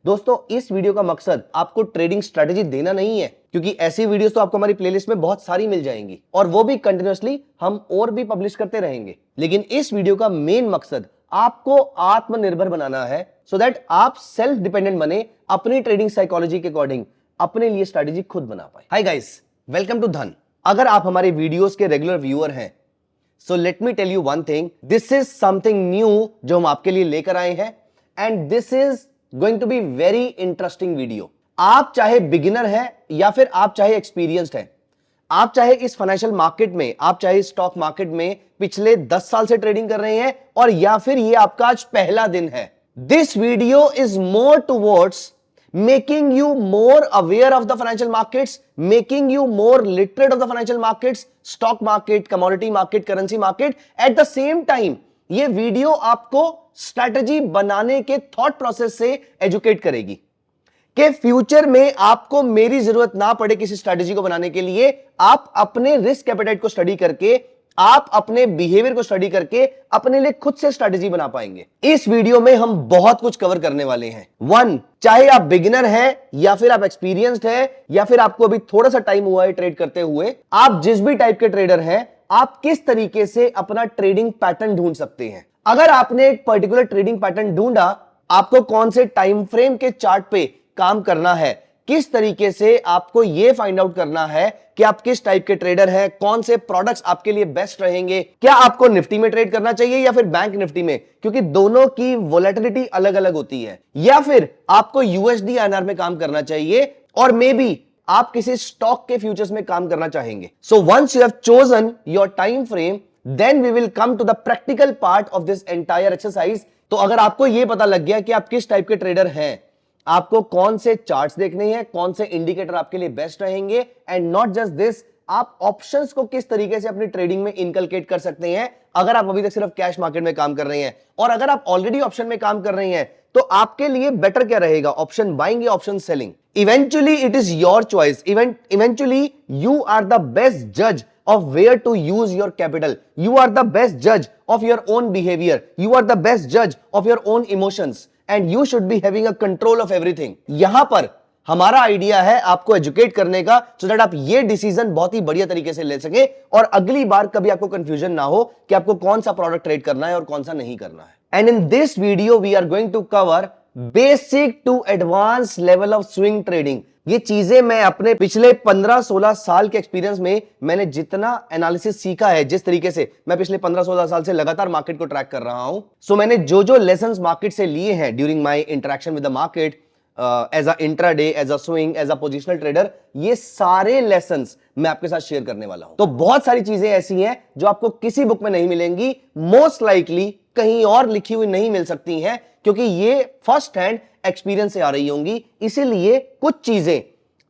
दोस्तों इस वीडियो का मकसद आपको ट्रेडिंग स्ट्रेटेजी देना नहीं है, क्योंकि ऐसी वीडियोस तो आपको हमारी प्लेलिस्ट में बहुत सारी मिल जाएंगी और वो भी कंटिन्यूअसली हम और भी पब्लिश करते रहेंगे। लेकिन इस वीडियो का मेन मकसद आपको आत्मनिर्भर बनाना है, सो दैट आप सेल्फ डिपेंडेंट बने, अपनी ट्रेडिंग साइकोलॉजी के अकॉर्डिंग अपने लिए स्ट्रेटेजी खुद बना पाए। हाय गाइस, वेलकम टू धन। अगर आप हमारे वीडियोस के रेगुलर व्यूअर हैं, so let me tell you one thing, this is something new जो हम आपके लिए लेकर आए हैं and this is going to be very interesting video. आप चाहे बिगिनर हैं या फिर आप चाहे एक्सपीरियंस्ड हैं, आप चाहे इस फाइनेंशियल मार्केट में, आप चाहे स्टॉक मार्केट में पिछले 10 साल से ट्रेडिंग कर रहे हैं और या फिर ये आपका आज पहला दिन है, this video is more towards making you more aware of the financial markets, making you more literate of the financial markets, stock market, commodity market, currency market. At the same time, ये video आपको strategy बनाने के thought process से educate करेगी कि future में आपको मेरी जरूरत ना पड़े किसी स्ट्रैटेजी को बनाने के लिए। आप अपने रिस्क एपेटाइट को स्टडी करके, आप अपने बिहेवियर को स्टडी करके अपने लिए खुद से स्ट्रैटेजी बना पाएंगे। इस वीडियो में हम बहुत कुछ कवर करने वाले हैं। वन, चाहे आप बिगिनर हैं या फिर आप एक्सपीरियंस्ड हैं या फिर आपको अभी थोड़ा सा टाइम हुआ है ट्रेड करते हुए, आप जिस भी टाइप के ट्रेडर हैं, आप किस तरीके से अपना ट्रेडिंग पैटर्न ढूंढ सकते हैं। अगर आपने एक पर्टिकुलर ट्रेडिंग पैटर्न ढूंढा, आपको कौन से टाइम फ्रेम के चार्ट पे काम करना है, किस तरीके से आपको यह फाइंड आउट करना है कि आप किस टाइप के ट्रेडर हैं, कौन से प्रोडक्ट्स आपके लिए बेस्ट रहेंगे, क्या आपको निफ्टी में ट्रेड करना चाहिए या फिर बैंक निफ्टी में, क्योंकि दोनों की वोलेटिलिटी अलग अलग होती है, या फिर आपको यूएसडी आईएनआर में काम करना चाहिए और मे बी आप किसी स्टॉक के फ्यूचर्स में काम करना चाहेंगे। So once you have chosen your time frame, then we will come to the practical part of this entire exercise. तो अगर आपको यह पता लग गया कि आप किस टाइप के ट्रेडर हैं, आपको कौन से चार्ट्स देखने हैं, कौन से इंडिकेटर आपके लिए बेस्ट रहेंगे, एंड नॉट जस्ट दिस, आप ऑप्शंस को किस तरीके से अपनी ट्रेडिंग में इनकलकेट कर सकते हैं अगर आप अभी तक सिर्फ कैश मार्केट में काम कर रहे हैं। और अगर आप ऑलरेडी ऑप्शन में काम कर रहे हैं तो आपके लिए बेटर क्या रहेगा, ऑप्शन बाइंग या option selling. Eventually it is your choice, eventually you are the best जज of where to use your capital. You are the best judge of your own behavior. You are the best judge of your own emotions. And you should be having a control of everything. यहां पर हमारा idea है आपको educate करने का, so that आप ये decision बहुत ही बढ़िया तरीके से ले सके और अगली बार कभी आपको कंफ्यूजन ना हो कि आपको कौन सा प्रोडक्ट ट्रेड करना है और कौन सा नहीं करना है। And in this video we are going to cover basic to advance level of swing trading. ये चीजें मैं अपने पिछले 15-16 साल के एक्सपीरियंस में मैंने जितना एनालिसिस सीखा है, जिस तरीके से मैं पिछले 15-16 साल से लगातार मार्केट को ट्रैक कर रहा हूं, सो मैंने जो जो लेसन्स मार्केट से लिए हैं during my interaction with the market as a intraday, as a swing, as a positional trader, ये सारे लेसन्स मैं आपके साथ शेयर करने वाला हूं। तो बहुत सारी चीजें ऐसी हैं जो आपको किसी बुक में नहीं मिलेंगी, मोस्ट लाइकली कहीं और लिखी हुई नहीं मिल सकती हैं, क्योंकि ये फर्स्ट हैंड एक्सपीरियंस से आ रही होंगी। इसीलिए कुछ चीजें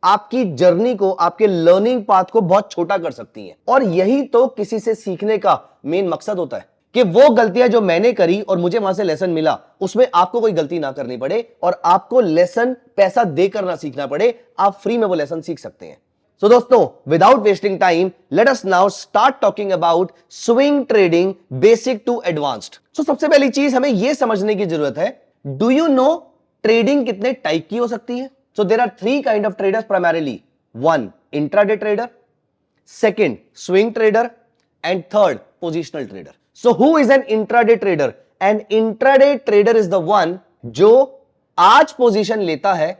आपकी जर्नी को, आपके लर्निंग पाथ को बहुत छोटा कर सकती हैं। और यही तो किसी से सीखने का मेन मकसद होता है कि वो गलतियां जो मैंने करी और मुझे वहां से लेसन मिला, उसमें आपको कोई गलती ना करनी पड़े और आपको लेसन पैसा देकर ना सीखना पड़े, आप फ्री में वो लेसन सीख सकते हैं। So दोस्तों, without wasting time, let us now start talking about swing trading, basic to advanced. So सबसे पहली चीज हमें यह समझने की जरूरत है, do you know ट्रेडिंग कितने टाइप की हो सकती है? So there are three kind of traders primarily. One, intraday trader. Second, swing trader. And third, positional trader. So who is an intraday trader? An intraday trader is the one जो आज position लेता है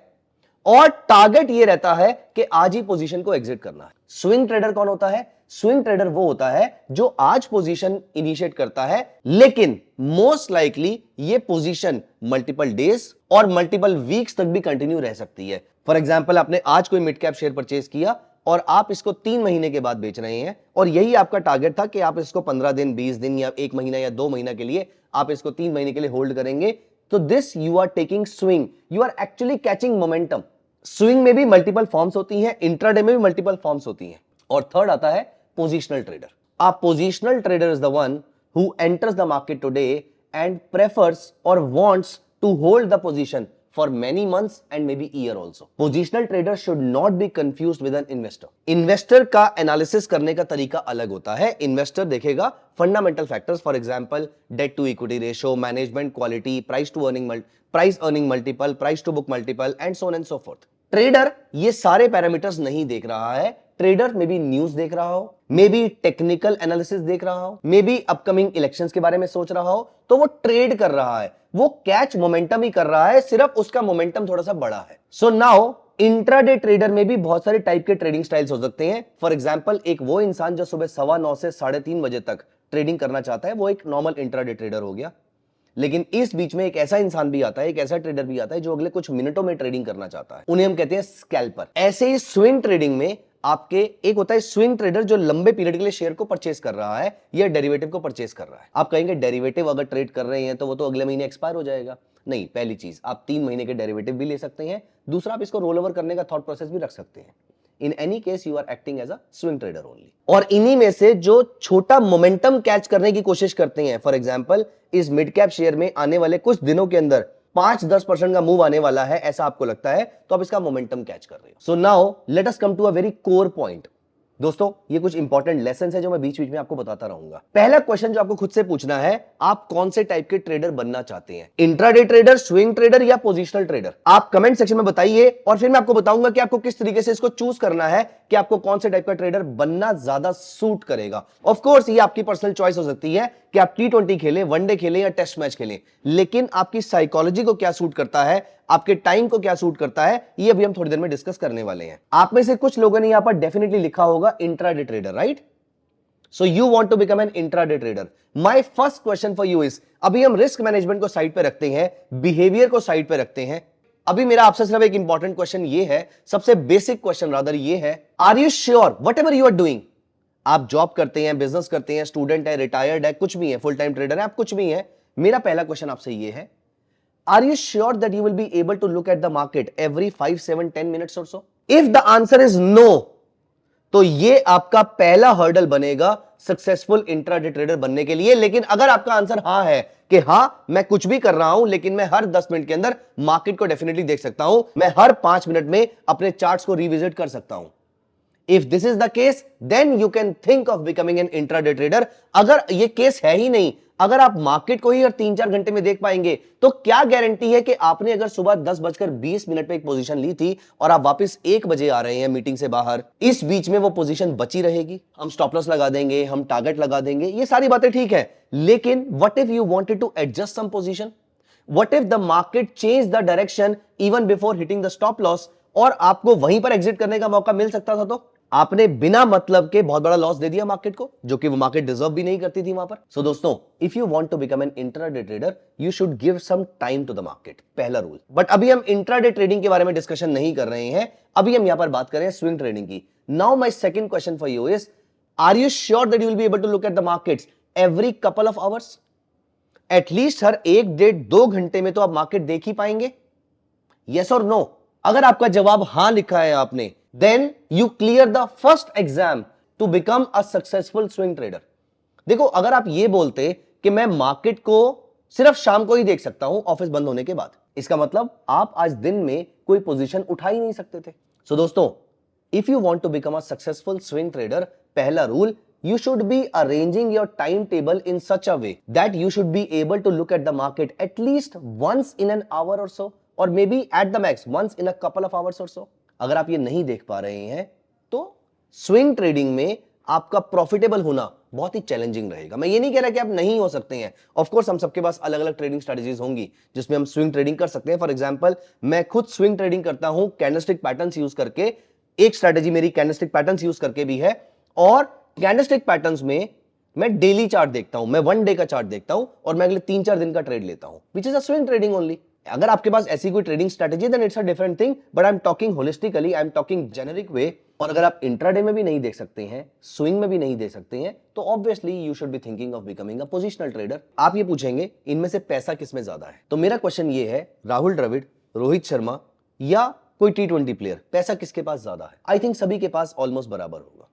और target ये रहता है कि आज ही पोजीशन को एग्जिट करना है। स्विंग ट्रेडर कौन होता है? स्विंग ट्रेडर वो होता है जो आज पोजीशन इनिशिएट करता है, लेकिन मोस्ट लाइकली ये पोजीशन मल्टीपल डेज और मल्टीपल वीक्स तक भी कंटिन्यू रह सकती है। फॉर एग्जांपल, आपने आज कोई मिड कैप शेयर परचेज किया और आप इसको 3 महीने के बाद बेच रहे हैं और यही आपका टारगेट था कि आप इसको 15 दिन, 20 दिन या 1 महीना या 2 महीना के लिए आप इसको 3 महीने के लिए होल्ड करेंगे। तो this you are taking swing, you are actually catching momentum. Swing में भी मल्टीपल फॉर्म्स होती हैं, इंट्राडे में भी मल्टीपल फॉर्म्स होती हैं। और थर्ड आता है positional trader. A positional trader is the one who enters the market today and prefers or wants to hold the position for many months and maybe year also. Positional trader should not be confused with an investor. Investor का analysis करने का तरीका अलग होता है. Investor देखेगा fundamental factors, for example debt to equity ratio, management quality, price earning multiple, price to book multiple and so on and so forth. Trader ये सारे पैरामीटर्स नहीं देख रहा है. ट्रेडर मे बी न्यूज देख रहा हो, मे बी टेक्निकल एनालिसिस देख रहा हो, मे बी अपकमिंग इलेक्शंस के बारे में सोच रहा हो, तो वो ट्रेड कर रहा है, वो कैच मोमेंटम ही कर रहा है, सिर्फ उसका मोमेंटम थोड़ा सा बड़ा है. सो नाउ इंट्राडे ट्रेडर में भी बहुत सारे टाइप के ट्रेडिंग स्टाइल्स हो सकते हैं. फॉर एग्जांपल एक वो इंसान जो सुबह 9:15 से 3:30 बजे तक ट्रेडिंग करना चाहता है, वो एक नॉर्मल इंट्राडे ट्रेडर हो गया. लेकिन इस बीच में एक ऐसा इंसान भी आता है, एक ऐसा ट्रेडर भी आता है जो अगले कुछ मिनटों में ट्रेडिंग करना चाहता है. उन्हें हम कहते हैं स्कैल्पर. ऐसे ही स्विंग ट्रेडिंग में आपके एक होता है स्विंग ट्रेडर जो लंबे पीरियड के लिए शेयर को परचेस कर रहा है या डेरिवेटिव को परचेस कर रहा है. आप कहेंगे डेरिवेटिव अगर ट्रेड कर रहे हैं तो वो तो अगले महीने एक्सपायर हो जाएगा. नहीं, पहली चीज आप 3 महीने के डेरिवेटिव भी ले सकते हैं. दूसरा, आप इसको रोल ओवर करने का थॉट प्रोसेस भी रख सकते हैं. In any case you are acting as a swing trader only. और इन्हीं में से जो छोटा मोमेंटम कैच करने की कोशिश करते हैं, फॉर एग्जांपल इस मिड कैप शेयर में आने वाले कुछ दिनों के अंदर 5-10% का मूव आने वाला है, ऐसा आपको लगता है, तो आप इसका मोमेंटम कैच कर रहे हो. So now let us come to a very core point. दोस्तों, ये कुछ इंपॉर्टेंट लेसन है जो मैं बीच बीच में आपको बताता रहूंगा. पहला क्वेश्चन जो आपको खुद से पूछना है, आप कौन से टाइप के ट्रेडर बनना चाहते हैं? इंट्राडे ट्रेडर, स्विंग ट्रेडर या पोजिशनल ट्रेडर? आप कमेंट सेक्शन में बताइए और फिर मैं आपको बताऊंगा कि आपको किस तरीके से इसको चूज करना है कि आपको कौन से टाइप का ट्रेडर बनना ज्यादा सूट करेगा. ऑफ कोर्स ये आपकी पर्सनल चॉइस हो सकती है कि आप T20 खेलें, वनडे खेलें या टेस्ट मैच खेलें, लेकिन आपकी साइकोलॉजी को क्या सूट करता है, आपके टाइम को क्या सूट करता है, ये अभी हम थोड़ी देर में डिस्कस करने वाले हैं. आप में से कुछ लोगों ने यहां पर डेफिनेटली लिखा होगा intraday trader, right? So you want to become an intraday trader. My first question for you is, अभी हम रिस्क मैनेजमेंट को साइड पे रखते हैं, बिहेवियर को साइड पे रखते हैं. अभी मेरा आपसे सिर्फ एक इंपॉर्टेंट क्वेश्चन ये है, सबसे बेसिक क्वेश्चन रादर ये है, are you sure whatever you are doing? आप जॉब करते हैं, बिजनेस करते हैं, स्टूडेंट है, रिटायर्ड है, कुछ भी है, फुल टाइम ट्रेडर है, आप कुछ भी है. मेरा पहला क्वेश्चन आपसे ये है, are you sure that you will be able to look at the market every 5, 7, 10 minutes or so? If the answer is no, तो ये आपका पहला हर्डल बनेगा सक्सेसफुल इंट्राडे ट्रेडर बनने के लिए. लेकिन अगर आपका आंसर हां है कि हां मैं कुछ भी कर रहा हूं, लेकिन मैं हर 10 मिनट के अंदर मार्केट को डेफिनेटली देख सकता हूं, मैं हर 5 मिनट में अपने चार्ट्स को रिविजिट कर सकता हूं. If this is the case, then you can think of becoming an intraday trader. अगर ये केस है ही नहीं, अगर आप मार्केट को ही हर 3-4 घंटे में देख पाएंगे, तो क्या गारंटी है कि आपने अगर सुबह 10:20 पे एक पोजीशन ली थी और आप वापस 1 बजे आ रहे हैं मीटिंग से बाहर, इस बीच में वो पोजीशन बची रहेगी? हम स्टॉप लॉस लगा देंगे, हम टारगेट लगा देंगे, ये सारी बातें ठीक है, लेकिन what if you wanted to adjust some position? What if the market change the direction even before hitting the stop loss और आपको वहीं पर एग्जिट करने का मौका मिल सकता था? तो आपने बिना मतलब के बहुत बड़ा लॉस दे दिया मार्केट को, जो कि वो मार्केट डिजर्व भी नहीं करती थी वहां पर. सो दोस्तों, if you want to become an intraday trader, you should give some time to the market, पहला रूल. बट अभी हम इंट्राडे ट्रेडिंग के बारे में डिस्कशन नहीं कर रहे हैं, अभी हम यहां पर बात कर रहे हैं स्विंग ट्रेडिंग की. Now my second question for you is, are you sure that you will be able to look at the markets every couple of hours? At least हर 1-1.5-2 घंटे में तो आप मार्केट देख ही पाएंगे? यस और नो? अगर आपका जवाब हां लिखा है आपने, then you clear the first exam to become a successful swing trader. देखो, अगर आप ये बोलते कि मैं मार्केट को सिर्फ शाम को ही देख सकता हूं ऑफिस बंद होने के बाद, इसका मतलब आप आज दिन में कोई पोजीशन उठा ही नहीं सकते थे. सो दोस्तों, if you want to become a successful swing trader, पहला rule, you should be arranging your timetable in such a way that you should be able to look at the market at least once in an hour or so, or maybe at the max once in a couple of hours or so. अगर आप ये नहीं देख पा रहे हैं तो swing trading में आपका प्रॉफिटेबल होना बहुत ही चैलेंजिंग रहेगा. मैं ये नहीं कह रहा कि आप नहीं हो सकते हैं, ऑफ कोर्स हम सबके पास अलग अलग ट्रेडिंग स्ट्रेटजीज होंगी जिसमें हम स्विंग ट्रेडिंग कर सकते हैं. फॉर एग्जांपल, मैं खुद स्विंग ट्रेडिंग करता हूं कैंडलस्टिक पैटर्न्स यूज करके. एक स्ट्रेटजी मेरी कैंडलस्टिक पैटर्न्स यूज करके भी है, और कैंडलस्टिक पैटर्न्स में मैं डेली चार्ट देखता हूं, मैं 1 डे का चार्ट देखता हूं और मैं अगले 3-4 दिन का ट्रेड लेता हूं, which is a swing trading only. अगर आपके पास ऐसी कोई trading strategy, then it's a different thing, but I am talking holistically, I am talking generic way. और अगर आप इंट्राडे में भी नहीं देख सकते हैं, स्विंग में भी नहीं देख सकते हैं, तो obviously you should be thinking of becoming a positional trader. आप ये पूछेंगे इनमें से पैसा किसमें ज्यादा है, तो मेरा क्वेश्चन ये है, राहुल द्रविड़, रोहित शर्मा या कोई T20 प्लेयर, पैसा किसके पास ज्यादा है? आई थिंक सभी के पास ऑलमोस्ट बराबर होगा.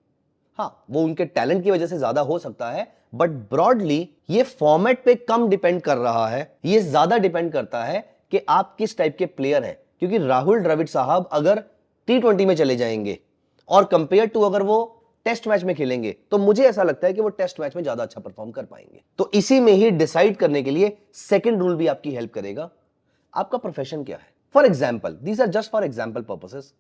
हाँ, वो उनके टैलेंट की वजह से ज्यादा हो सकता है, बट ब्रॉडली ये फॉर्मेट पे कम डिपेंड कर रहा है, ये ज्यादा डिपेंड करता है कि आप किस टाइप के प्लेयर हैं, क्योंकि राहुल द्रविड़ साहब अगर T20 में चले जाएंगे और कंपेयर टू अगर वो टेस्ट मैच में खेलेंगे तो मुझे ऐसा लगता है कि वो टेस्ट मैच में ज्यादा अच्छा परफॉर्म कर पाएंगे। तो इसी में ही डिसाइड करने के लिए सेकंड रूल भी आपकी हेल्प करेगा, आपका प्रोफेशन क्या है। For example, these are just for example purposes,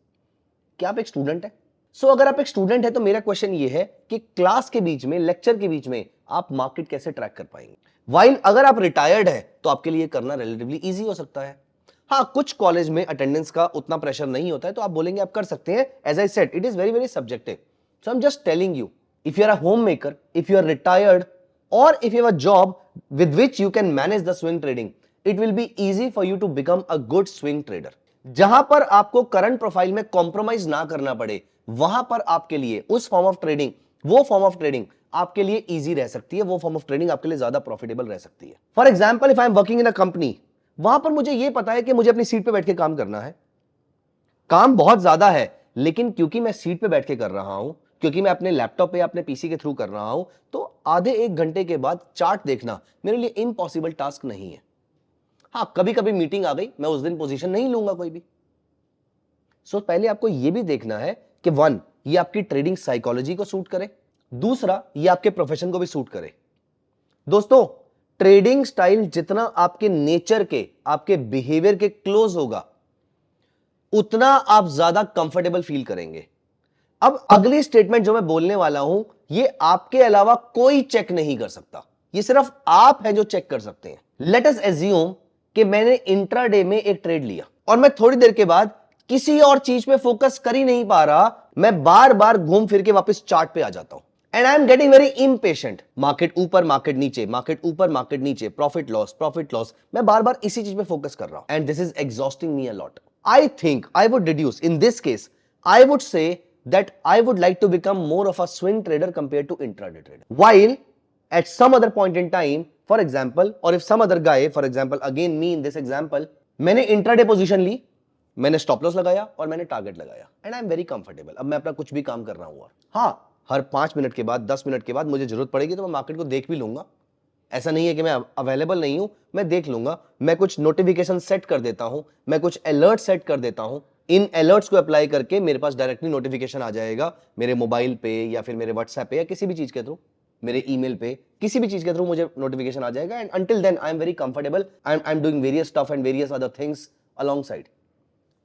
क्या आप एक स्टूडेंट है? सो अगर आप एक स्टूडेंट है तो मेरा क्वेश्चन ये है कि क्लास के बीच में, लेक्चर के बीच में आप मार्केट कैसे ट्रैक कर पाएंगे। वाइल अगर आप रिटायर्ड है तो आपके लिए करना रिलेटिवली इजी हो सकता है। हाँ, कुछ कॉलेज में अटेंडेंस का उतना प्रेशर नहीं होता है तो आप बोलेंगे आप कर सकते हैं। As I said, it is very very subjective. So I am just telling you, if you are a home maker, if you are retired, और if you have a job with which you can manage the swing trading, it will be easy for you to become a good swing trader। जहां पर आपको current profile में compromise ना करना पड़े, वहां पर आपके लिए उस फॉर्म ऑफ ट्रेडिंग, वो फॉर्म ऑफ ट्रेडिंग आपके लिए इजी रह सकती है, वो फॉर्म ऑफ ट्रेडिंग आपके लिए ज्यादा प्रॉफिटेबल रह सकती है। For example, if I am working in a company, वहां पर मुझे यह पता है कि मुझे अपनी सीट पे बैठ के काम करना है, काम बहुत ज्यादा है, लेकिन क्योंकि मैं सीट पे बैठ के कर रहा हूं, क्योंकि मैं अपने लैपटॉप पे या अपने पीसी के थ्रू कर रहा हूं, तो आधे एक घंटे के बाद चार्ट देखना मेरे लिए इम्पॉसिबल टास्क नहीं है। हां, कभी कभी मीटिंग आ गई, मैं उस दिन पोजीशन नहीं लूंगा कोई भी। सो पहले आपको यह भी देखना है कि वन, ये आपकी ट्रेडिंग साइकोलॉजी को सूट करे, दूसरा ये आपके प्रोफेशन को भी सूट करे। दोस्तों, ट्रेडिंग स्टाइल जितना आपके नेचर के, आपके बिहेवियर के क्लोज होगा, उतना आप ज्यादा कंफर्टेबल फील करेंगे। अब अगली स्टेटमेंट जो मैं बोलने वाला हूं, ये आपके अलावा कोई चेक नहीं कर सकता, ये सिर्फ आप हैं जो चेक कर सकते हैं। लेट अस एज्यूम कि मैंने इंट्राडे में एक ट्रेड लिया और मैं थोड़ी देर के बाद किसी और चीज पे फोकस कर ही नहीं पा रहा, मैं बार बार घूम फिर के वापस चार्ट पे आ जाता हूं and I am getting very impatient. Market ऊपर, मार्केट नीचे, मार्केट ऊपर, मार्केट नीचे, प्रॉफिट लॉस, मैं बार बार इसी चीज पे फोकस कर रहा हूं and this is exhausting me a lot. I think I would reduce, in this case, I would say that I would like to become more of a swing trader compared to intraday trader. While at some other point in time, for example, or if some other guy, for example, again me in this example, मैंने intraday position ली, मैंने stop loss लगाया और मैंने target लगाया and I am very comfortable। अब मैं अपना कुछ भी काम कर रहा हूँ। हाँ, हर 5 मिनट के बाद, 10 मिनट के बाद मुझे जरूरत पड़ेगी तो मैं मार्केट को देख भी लूंगा, ऐसा नहीं है कि मैं अवेलेबल नहीं हूं, मैं देख लूंगा। मैं कुछ नोटिफिकेशन सेट कर देता हूं, मैं कुछ अलर्ट सेट कर देता हूं, इन अलर्ट्स को अप्लाई करके मेरे पास डायरेक्टली नोटिफिकेशन आ जाएगा मेरे मोबाइल पे या फिर मेरे व्हाट्सएप पे या किसी भी चीज के थ्रू, मेरे ईमेल पे, किसी भी चीज के थ्रू मुझे नोटिफिकेशन आ जाएगा and until then I am very comfortable, I am doing various stuff and various other things alongside,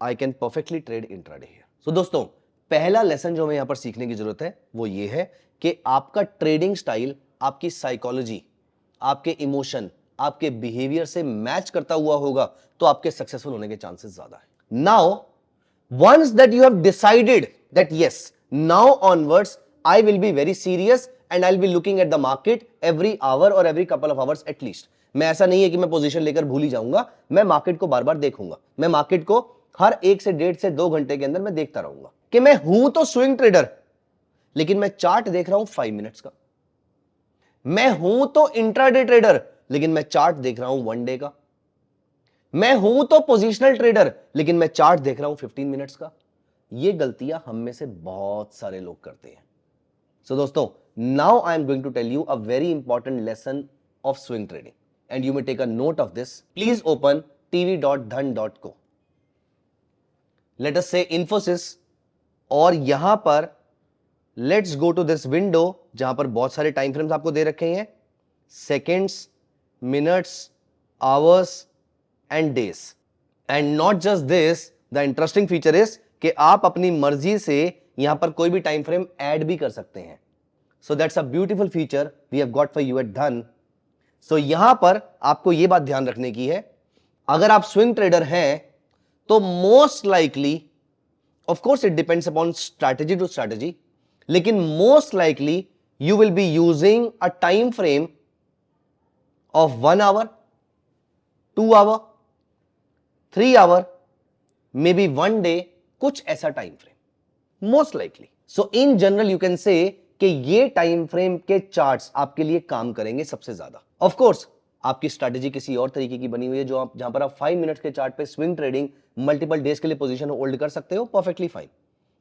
I can perfectly trade intraday here. So दोस्तों, पहला लेसन जो हमें यहां पर सीखने की जरूरत है वो ये है कि आपका ट्रेडिंग स्टाइल आपकी साइकोलॉजी, आपके इमोशन, आपके बिहेवियर से मैच करता हुआ होगा तो आपके सक्सेसफुल होने के चांसेस ज्यादा है। Now once that you have decided that yes, now onwards I will be very serious and I will be looking at the market every hour और every couple of hours at least. मैं ऐसा नहीं है कि मैं position लेकर भूल ही जाऊंगा, मैं मार्केट को बार बार देखूंगा, मैं मार्केट को हर 1 से 1.5 से 2 घंटे के अंदर मैं देखता रहूंगा कि मैं हूं तो स्विंग ट्रेडर, लेकिन मैं चार्ट देख रहा हूं 5 मिनट्स का। मैं हूं तो इंट्राडे ट्रेडर, लेकिन मैं चार्ट देख रहा हूं 1 डे का। मैं हूं तो पोजिशनल ट्रेडर, लेकिन मैं चार्ट देख रहा हूं 15 मिनट्स का। ये गलतियां हम में से बहुत सारे लोग करते हैं। सो दोस्तों, now I am going to tell you a very important lesson of swing trading and you may take a note of this. Please open tv.dhan.co, let us say Infosys, और यहां पर let's go to this window जहां पर बहुत सारे time frames आपको दे रखे हैं, seconds, minutes, hours and days. And not just this, the interesting feature is कि आप अपनी मर्जी से यहां पर कोई भी टाइम फ्रेम ऐड भी कर सकते हैं। So that's a beautiful feature we have got for you at Dhan. So यहां पर आपको यह बात ध्यान रखने की है, अगर आप स्विंग ट्रेडर हैं तो most likely, of course it depends upon strategy to strategy, लेकिन most likely you will be using a time frame of 1 hour, 2 hour, 3 hour, maybe 1 day, कुछ ऐसा time frame most likely. So in general you can say कि ये time frame के charts आपके लिए काम करेंगे सबसे ज्यादा। ऑफ कोर्स आपकी स्ट्रैटेजी किसी और तरीके की बनी हुई है, जो आप जहां पर आप 5 मिनट्स के चार्ट पे स्विंग ट्रेडिंग मल्टीपल डेज के लिए पोजीशन होल्ड कर सकते हो, perfectly fine.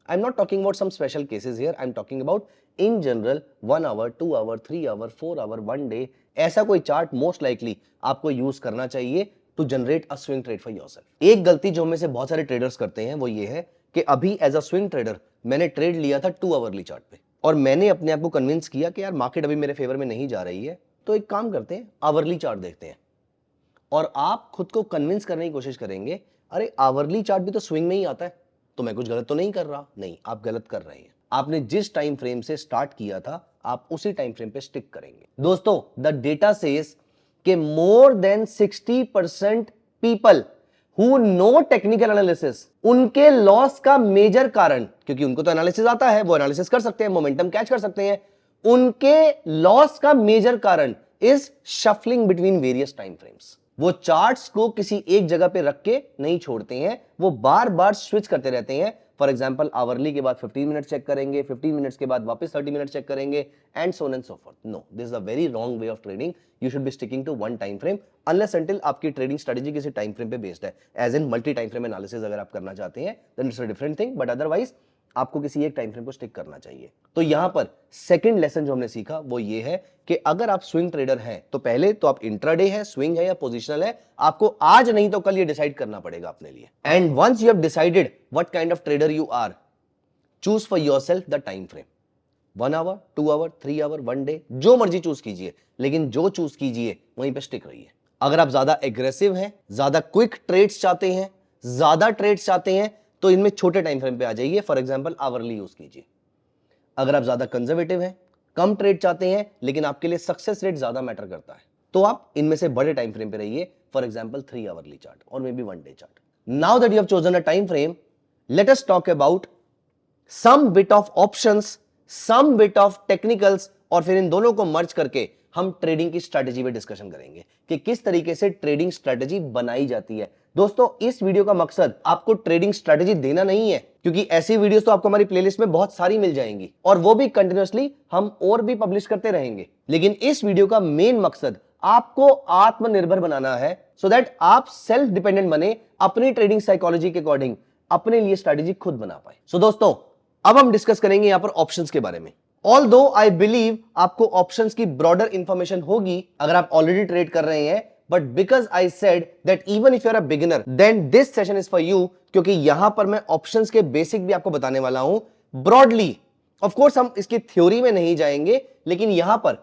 I am not talking about some special cases here, I am talking about in general 1 hour, 2 hour, 3 hour, 4 hour, 1 day, ऐसा कोई चार्ट मोस्ट लाइकली आपको use करना चाहिए to generate a swing trade for yourself. एक गलती जो हमें से बहुत सारे ट्रेडर्स करते हैं वो ये है कि अभी एज अ स्विंग ट्रेडर मैंने ट्रेड लिया था 2 आवरली चार्ट पे और मैंने अपने आप को कन्विंस किया कि यार मार्केट अभी मेरे फेवर में नहीं जा रही है, तो एक काम करते हैं आवरली चार्ट देखते हैं। और आप खुद को कन्विंस करने की कोशिश करेंगे अरे आवरली चार्ट भी तो स्विंग में ही आता है, तो मैं कुछ गलत तो नहीं कर रहा। नहीं, आप गलत कर रहे हैं। आपने जिस टाइम फ्रेम से स्टार्ट किया था आप उसी टाइम फ्रेम पे स्टिक करेंगे। दोस्तों, द डेटा सेज कि more than 60% people who know technical analysis, उनके लॉस का मेजर कारण, क्योंकि उनको तो एनालिसिस आता है, वो एनालिसिस कर सकते हैं, मोमेंटम कैच कर सकते हैं, उनके लॉस का मेजर कारण is shuffling between various time frames. वो चार्ट्स को किसी एक जगह पे रख के नहीं छोड़ते हैं, वो बार बार स्विच करते रहते हैं। फॉर एग्जांपल आवरली के बाद 15 मिनट चेक करेंगे, 15 मिनट्स के बाद वापस 30 मिनट चेक करेंगे, and so on and so forth. No, this is a very wrong way of trading. You should be sticking to one time frame unless until आपकी trading strategy किसी time frame पे based है, as in multi time frame analysis अगर आप करना चाहते हैं then it's a different thing, but otherwise आपको किसी एक टाइम फ्रेम को स्टिक करना चाहिए। तो यहां पर सेकंड लेसन जो हमने सीखा वो ये है कि अगर आप स्विंग ट्रेडर हैं तो पहले तो आप इंट्राडे है, स्विंग है या पोजिशनल है, आपको आज नहीं तो कल ये डिसाइड करना पड़ेगा अपने लिए। And once you have decided what kind of trader you are, choose for yourself the time frame, 1 hour, 2 hour, 3 hour, 1 day, जो मर्जी चूज कीजिए, लेकिन जो चूज कीजिए वहीं पे स्टिक रहिए। अगर आप ज्यादा एग्रेसिव हैं, ज्यादा क्विक ट्रेड्स चाहते हैं, ज्यादा ट्रेड्स चाहते हैं, तो इनमें छोटे टाइम फ्रेम पे आ जाइए। फॉर एग्जांपल आवरली यूज कीजिए। अगर आप ज्यादा कंजर्वेटिव हैं, कम ट्रेड चाहते हैं, लेकिन आपके लिए सक्सेस रेट ज्यादा मैटर करता है, तो आप इनमें से बड़े टाइम फ्रेम पे रहिए। फॉर एग्जांपल 3 आवरली चार्ट और maybe 1 day chart. Now that you have chosen a time frame, let us talk about some bit of options, some bit of technicals, और फिर इन दोनों को मर्ज करके हम ट्रेडिंग की स्ट्रेटजी पे डिस्कशन करेंगे कि किस तरीके से ट्रेडिंग स्ट्रेटजी बनाई जाती है। दोस्तों, इस वीडियो का मकसद आपको ट्रेडिंग स्ट्रेटजी देना नहीं है, क्योंकि ऐसी वीडियोस तो आपको हमारी प्लेलिस्ट में बहुत सारी मिल जाएंगी और वो भी कंटिन्यूअसली हम और भी पब्लिश करते रहेंगे। लेकिन इस वीडियो का मेन मकसद आपको आत्मनिर्भर बनाना है, सो दैट आप सेल्फ डिपेंडेंट बने, अपनी ट्रेडिंग साइकोलॉजी के अकॉर्डिंग अपने लिए स्ट्रेटजी खुद बना पाए। सो दोस्तों, अब हम डिस्कस करेंगे यहां पर ऑप्शंस के बारे में। ऑल्दो आई बिलीव आपको ऑप्शंस की ब्रॉडर इंफॉर्मेशन होगी अगर आप ऑलरेडी ट्रेड कर रहे हैं, but because I said that even if you are a beginner then this session is for you, क्योंकि यहां पर मैं ऑप्शंस के बेसिक भी आपको बताने वाला हूं ब्रॉडली। ऑफ कोर्स हम इसकी थ्योरी में नहीं जाएंगे, लेकिन यहां पर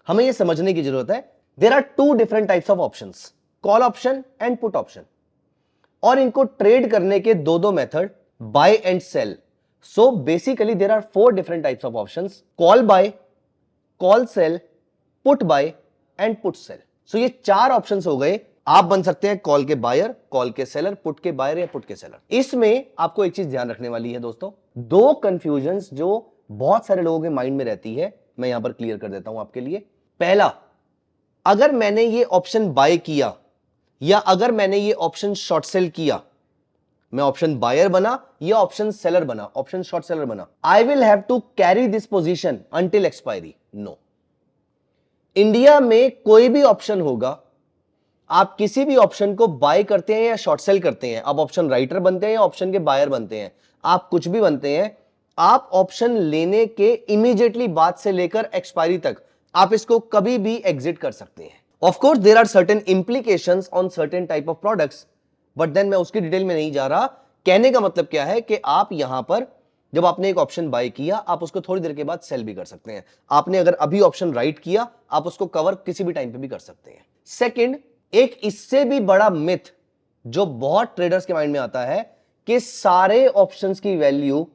हमें यह समझने की जरूरत है there are 2 different types of options, call option and put option, और इनको ट्रेड करने के दो method, buy and sell. So basically there are 4 different types of options: call buy, call sell, put buy and put sell. So ये 4 options हो गए। आप बन सकते हैं कॉल के बायर, कॉल के सेलर, पुट के बायर या पुट के सेलर। इसमें आपको एक चीज ध्यान रखने वाली है दोस्तों, 2 कंफ्यूजन्स जो बहुत सारे लोगों के माइंड में रहती है, मैं यहां पर क्लियर कर देता हूं आपके लिए। पहला, अगर मैंने ये ऑप्शन बाय किया या अगर मैंने ये ऑप्शन शॉर्ट सेल किया, मैं ऑप्शन बायर बना या ऑप्शन सेलर बना, ऑप्शन शॉर्ट सेलर बना, I will have to carry this position until expiry. No, India में कोई भी ऑप्शन होगा, आप किसी भी ऑप्शन को बाय करते हैं या शॉर्ट सेल करते हैं, आप ऑप्शन राइटर बनते हैं या ऑप्शन के बायर बनते हैं, आप कुछ भी बनते हैं, आप ऑप्शन लेने के इमीडिएटली बाद से लेकर एक्सपायरी तक आप इसको कभी भी एग्जिट कर सकते हैं। Of course there are certain implications on certain type of products, but then मैं उसकी डिटेल में नहीं जा रहा। कहने का मतलब क्या है कि आप यहां पर जब आपने एक ऑप्शन बाय किया, आप उसको थोड़ी देर के बाद सेल भी कर सकते हैं। आपने अगर अभी ऑप्शन राइट किया, आप उसको कवर किसी भी टाइम पे भी कर सकते हैं। सेकंड, एक इससे भी बड़ा मिथ जो बहुत ट्रेडर्स के माइंड में आता है कि सारे ऑप्शंस की वैल्यू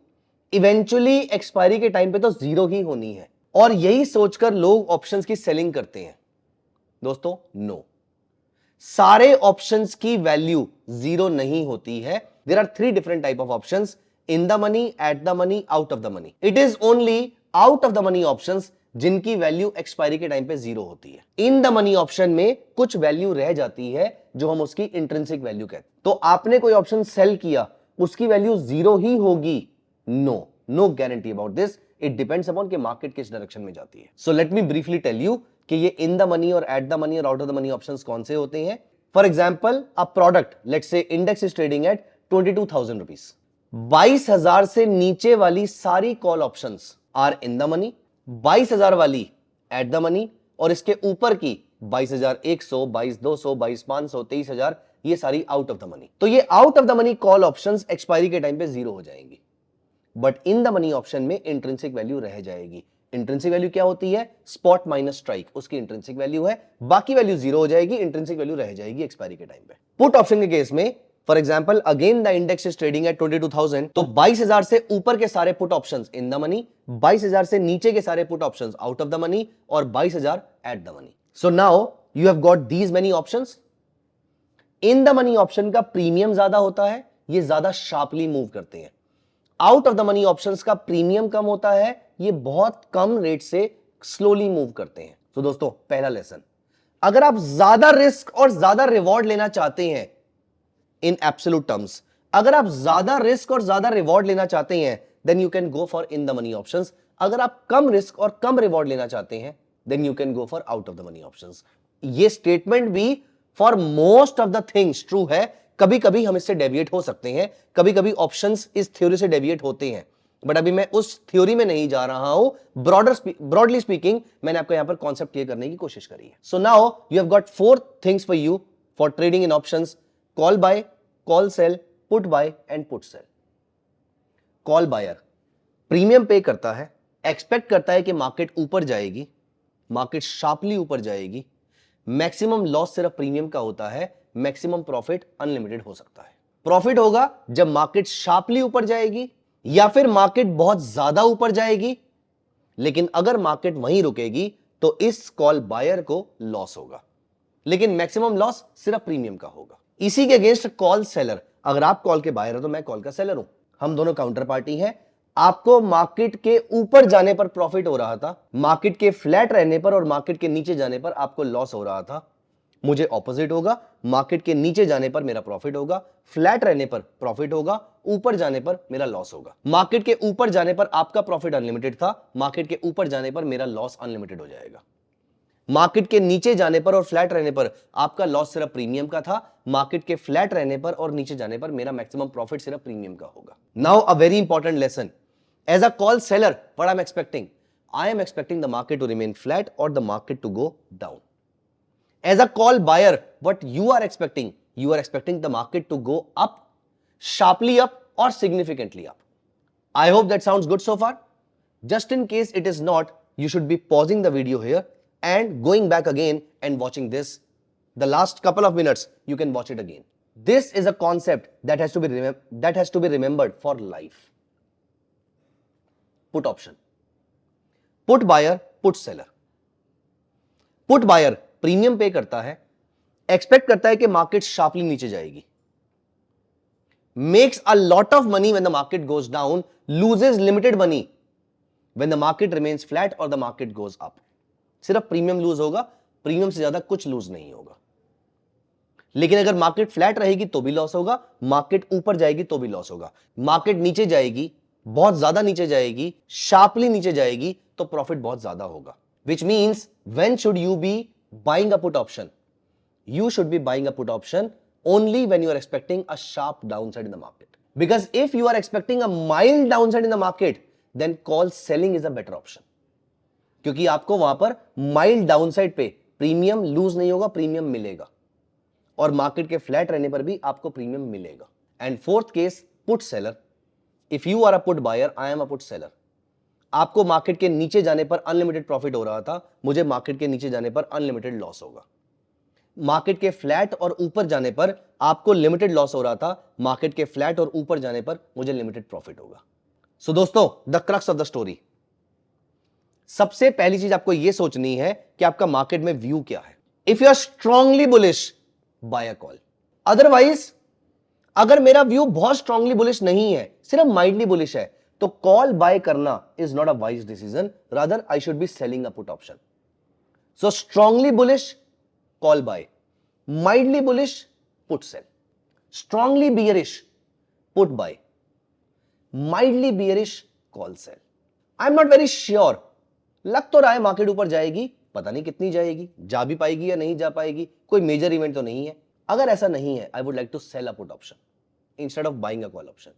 इवेंचुअली एक्सपायरी के टाइम पे तो 0 ही होनी है, और यही सोचकर लोग ऑप्शंस की सेलिंग करते हैं। दोस्तों, नो, सारे ऑप्शंस की वैल्यू 0 नहीं होती है। There are 3 different type of options, in the money, at the money, out of the money. It is only out of the money options जिनकी वैल्यू एक्सपायरी के टाइम पे 0 होती है। इन द मनी ऑप्शन में कुछ वैल्यू रह जाती है जो हम उसकी इंट्रिंसिक वैल्यू कहते हैं। तो आपने कोई ऑप्शन सेल किया, उसकी वैल्यू 0 ही होगी? No, no guarantee about this. It depends upon कि मार्केट किस डायरेक्शन में जाती है। So let me briefly tell you कि ये इन द मनी और एट द मनी और out of the money options कौन से होते हैं। For example, a product, let's say index is trading at 22,000 rupees, 22,000 से नीचे वाली सारी call options are in the money, 22,000 वाली एट द मनी, और इसके ऊपर की 22,100, 22,200, 22,500, 23,000, ये सारी आउट ऑफ द मनी। तो ये out of the money call options expiry के टाइम पे जीरो हो जाएंगी, but in the money option में इंट्रिंसिक वैल्यू रह जाएगी। इंट्रिंसिक वैल्यू क्या होती है? स्पॉट माइनस स्ट्राइक, उसकी इंट्रिंसिक वैल्यू है, बाकी वैल्यू जीरो हो जाएगी, इंट्रिंसिक वैल्यू रह जाएगी एक्सपायरी के टाइम पे। पुट ऑप्शन के केस में for example again the index is trading at 22,000, तो 22,000 से ऊपर के सारे put options in the money, 22,000 से नीचे के सारे put options out of the money, और 22,000 eight the money. So now you have got these many options. In the money option का प्रीमियम ज्यादा होता है, ये ज्यादा शार्पली मूव करते हैं। Out of the money options का प्रीमियम कम होता है, ये बहुत कम रेट से स्लोली मूव करते हैं। तो दोस्तों पहला लेसन, अगर आप ज्यादा रिस्क और ज्यादा रिवॉर्ड लेना चाहते हैं इन एब्सोल्यूट टर्म्स, अगर आप ज्यादा रिस्क और ज्यादा रिवॉर्ड लेना चाहते हैं then you can go for in the money options. अगर आप कम रिस्क और कम रिवॉर्ड लेना चाहते हैं then you can go for out of the money options. ये स्टेटमेंट भी for most of the things true है। कभी कभी हम इससे डेविएट हो सकते हैं, कभी कभी ऑप्शंस इस थ्योरी से डेविएट होते हैं, बट अभी मैं उस थ्योरी में नहीं जा रहा हूं। ब्रॉडली स्पीकिंग मैंने आपको यहां पर कॉन्सेप्ट क्लियर करने की कोशिश करी है। So now you have got 4 things for you for trading in options: call buy, call sell, put buy and put sell. Call buyer premium pay करता है, एक्सपेक्ट करता है कि मार्केट ऊपर जाएगी, मार्केट शार्पली ऊपर जाएगी, मैक्सिमम लॉस सिर्फ प्रीमियम का होता है, मैक्सिमम प्रॉफिट अनलिमिटेड हो सकता है। प्रॉफिट होगा जब मार्केट शार्पली ऊपर जाएगी या फिर मार्केट बहुत ज्यादा ऊपर जाएगी, लेकिन अगर मार्केट वहीं रुकेगी तो इस कॉल बायर को लॉस होगा, लेकिन मैक्सिमम लॉस सिर्फ प्रीमियम का होगा। इसी के अगेंस्ट कॉल सेलर, अगर आप कॉल के बायर हो तो मैं कॉल का सेलर हूं, हम दोनों काउंटर पार्टी हैं। आपको मार्केट के ऊपर जाने पर प्रॉफिट हो रहा था, मार्केट के फ्लैट रहने पर और मार्केट के नीचे जाने पर आपको लॉस हो रहा था। मुझे ऑपोजिट होगा, मार्केट के नीचे जाने पर मेरा प्रॉफिट होगा, फ्लैट रहने पर प्रॉफिट होगा, ऊपर जाने पर मेरा लॉस होगा। मार्केट के ऊपर जाने पर आपका प्रॉफिट अनलिमिटेड था, मार्केट के ऊपर जाने पर मेरा लॉस अनलिमिटेड हो जाएगा। मार्केट के नीचे जाने पर और फ्लैट रहने पर आपका लॉस सिर्फ प्रीमियम का था, मार्केट के फ्लैट रहने पर और नीचे जाने पर मेरा मैक्सिमम प्रॉफिट सिर्फ प्रीमियम का होगा। Now a very important lesson, as a call seller what I am expecting, I am expecting the market to remain flat और the market to go down. As a call buyer, what you are expecting the market to go up, sharply up or significantly up. I hope that sounds good so far. Just in case it is not, you should be pausing the video here and going back again and watching this. The last couple of minutes, you can watch it again. This is a concept that has to be remembered for life. Put option. Put buyer, put seller. Put buyer premium pay करता है, expect करता है कि market sharply नीचे जाएगी, makes a lot of money when the market goes down, loses limited money when the market remains flat और the market goes up. सिर्फ premium loose होगा, प्रीमियम से ज्यादा कुछ लूज नहीं होगा। लेकिन अगर मार्केट फ्लैट रहेगी तो भी लॉस होगा, मार्केट ऊपर जाएगी तो भी लॉस होगा। मार्केट नीचे जाएगी, बहुत ज्यादा नीचे जाएगी, शार्पली नीचे जाएगी तो प्रॉफिट बहुत ज्यादा होगा। Which means when should you be buying a put option? You should be buying a put option only when you are expecting a sharp downside in the market. Because if you are expecting a mild downside in the market, then call selling is a better option. क्योंकि आपको वहां पर mild downside पे premium loose नहीं होगा, premium मिलेगा, और market के फ्लैट रहने पर भी आपको प्रीमियम मिलेगा। And fourth case, put seller. If you are a put buyer, I am a put seller. आपको मार्केट के नीचे जाने पर अनलिमिटेड प्रॉफिट हो रहा था, मुझे मार्केट के नीचे जाने पर अनलिमिटेड लॉस होगा। मार्केट के फ्लैट और ऊपर जाने पर आपको लिमिटेड लॉस हो रहा था, मार्केट के फ्लैट और ऊपर जाने पर मुझे लिमिटेड प्रॉफिट होगा। सो दोस्तों, the crux of the story, सबसे पहली चीज आपको यह सोचनी है कि आपका मार्केट में व्यू क्या है। If you are strongly bullish, buy a call. Otherwise अगर मेरा व्यू बहुत स्ट्रांगली बुलिश नहीं है, सिर्फ माइल्डली बुलिश है, तो कॉल बाय करना is not a wise decision, rather I should be selling a put option. So strongly bullish, call buy, mildly bullish, put sell, strongly bearish, put buy, mildly bearish, call sell. I am not very sure, लग तो रहा है market ऊपर जाएगी, पता नहीं कितनी जाएगी, जा भी पाएगी या नहीं जा पाएगी, कोई मेजर इवेंट तो नहीं है। अगर ऐसा नहीं है, I would like to sell a put option instead of buying a call option.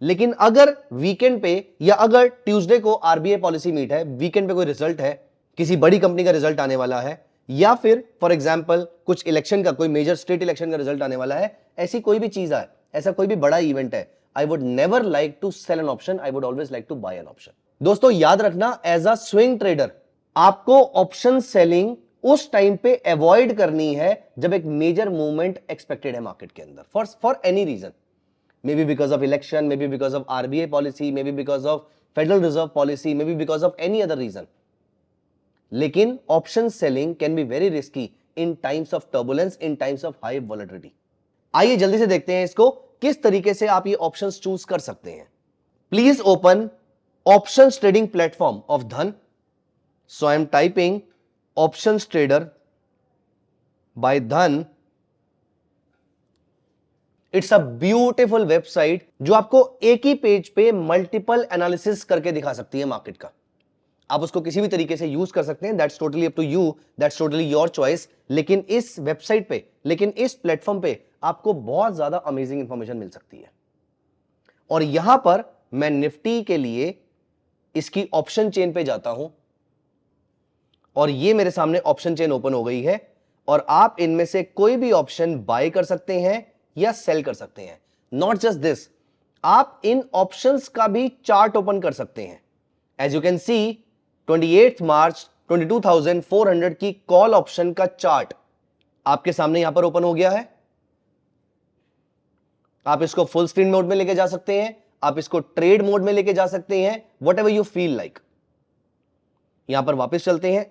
लेकिन अगर वीकेंड पे या अगर ट्यूसडे को आरबीआई पॉलिसी मीट है, वीकेंड पे कोई रिजल्ट है, किसी बड़ी कंपनी का रिजल्ट आने वाला है, या फिर फॉर एग्जाम्पल कुछ इलेक्शन का, कोई मेजर स्टेट इलेक्शन का रिजल्ट आने वाला है, ऐसी कोई भी चीज आए, ऐसा कोई भी बड़ा इवेंट है, I would never like to sell an option, I would always like to buy an option. दोस्तों याद रखना, एज अ स्विंग ट्रेडर आपको ऑप्शन सेलिंग उस टाइम पे अवॉइड करनी है जब एक मेजर मूवमेंट एक्सपेक्टेड है मार्केट के अंदर, for any reason, maybe because of election, maybe because of RBI policy, maybe because of federal reserve policy, maybe because of any other reason. लेकिन option selling can be very risky in times of turbulence, in times of high volatility. आइए जल्दी से देखते हैं इसको किस तरीके से आप ये ऑप्शंस चूज कर सकते हैं। Please open options trading platform of Dhan. So I am typing options trader by Dhan. It's a beautiful website जो आपको एक ही पेज पे मल्टीपल एनालिसिस करके दिखा सकती है मार्केट का। आप उसको किसी भी तरीके से यूज कर सकते हैं, that's totally up to you, that's totally your choice. लेकिन इस वेबसाइट पे, लेकिन इस प्लेटफॉर्म पे आपको बहुत ज्यादा अमेजिंग इंफॉर्मेशन मिल सकती है। और यहां पर मैं निफ्टी के लिए इसकी ऑप्शन चेन पे जाता हूं और ये मेरे सामने ऑप्शन चेन ओपन हो गई है और आप इनमें से कोई भी ऑप्शन बाय कर सकते हैं या सेल कर सकते हैं। नॉट जस्ट दिस, आप इन ऑप्शंस का भी चार्ट ओपन कर सकते हैं। एज यू कैन सी 28 मार्च 22,400 की कॉल ऑप्शन का चार्ट आपके सामने यहां पर ओपन हो गया है। आप इसको फुल स्क्रीन मोड में लेके जा सकते हैं, आप इसको ट्रेड मोड में लेके जा सकते हैं, what ever you feel like. यहां पर वापस चलते हैं,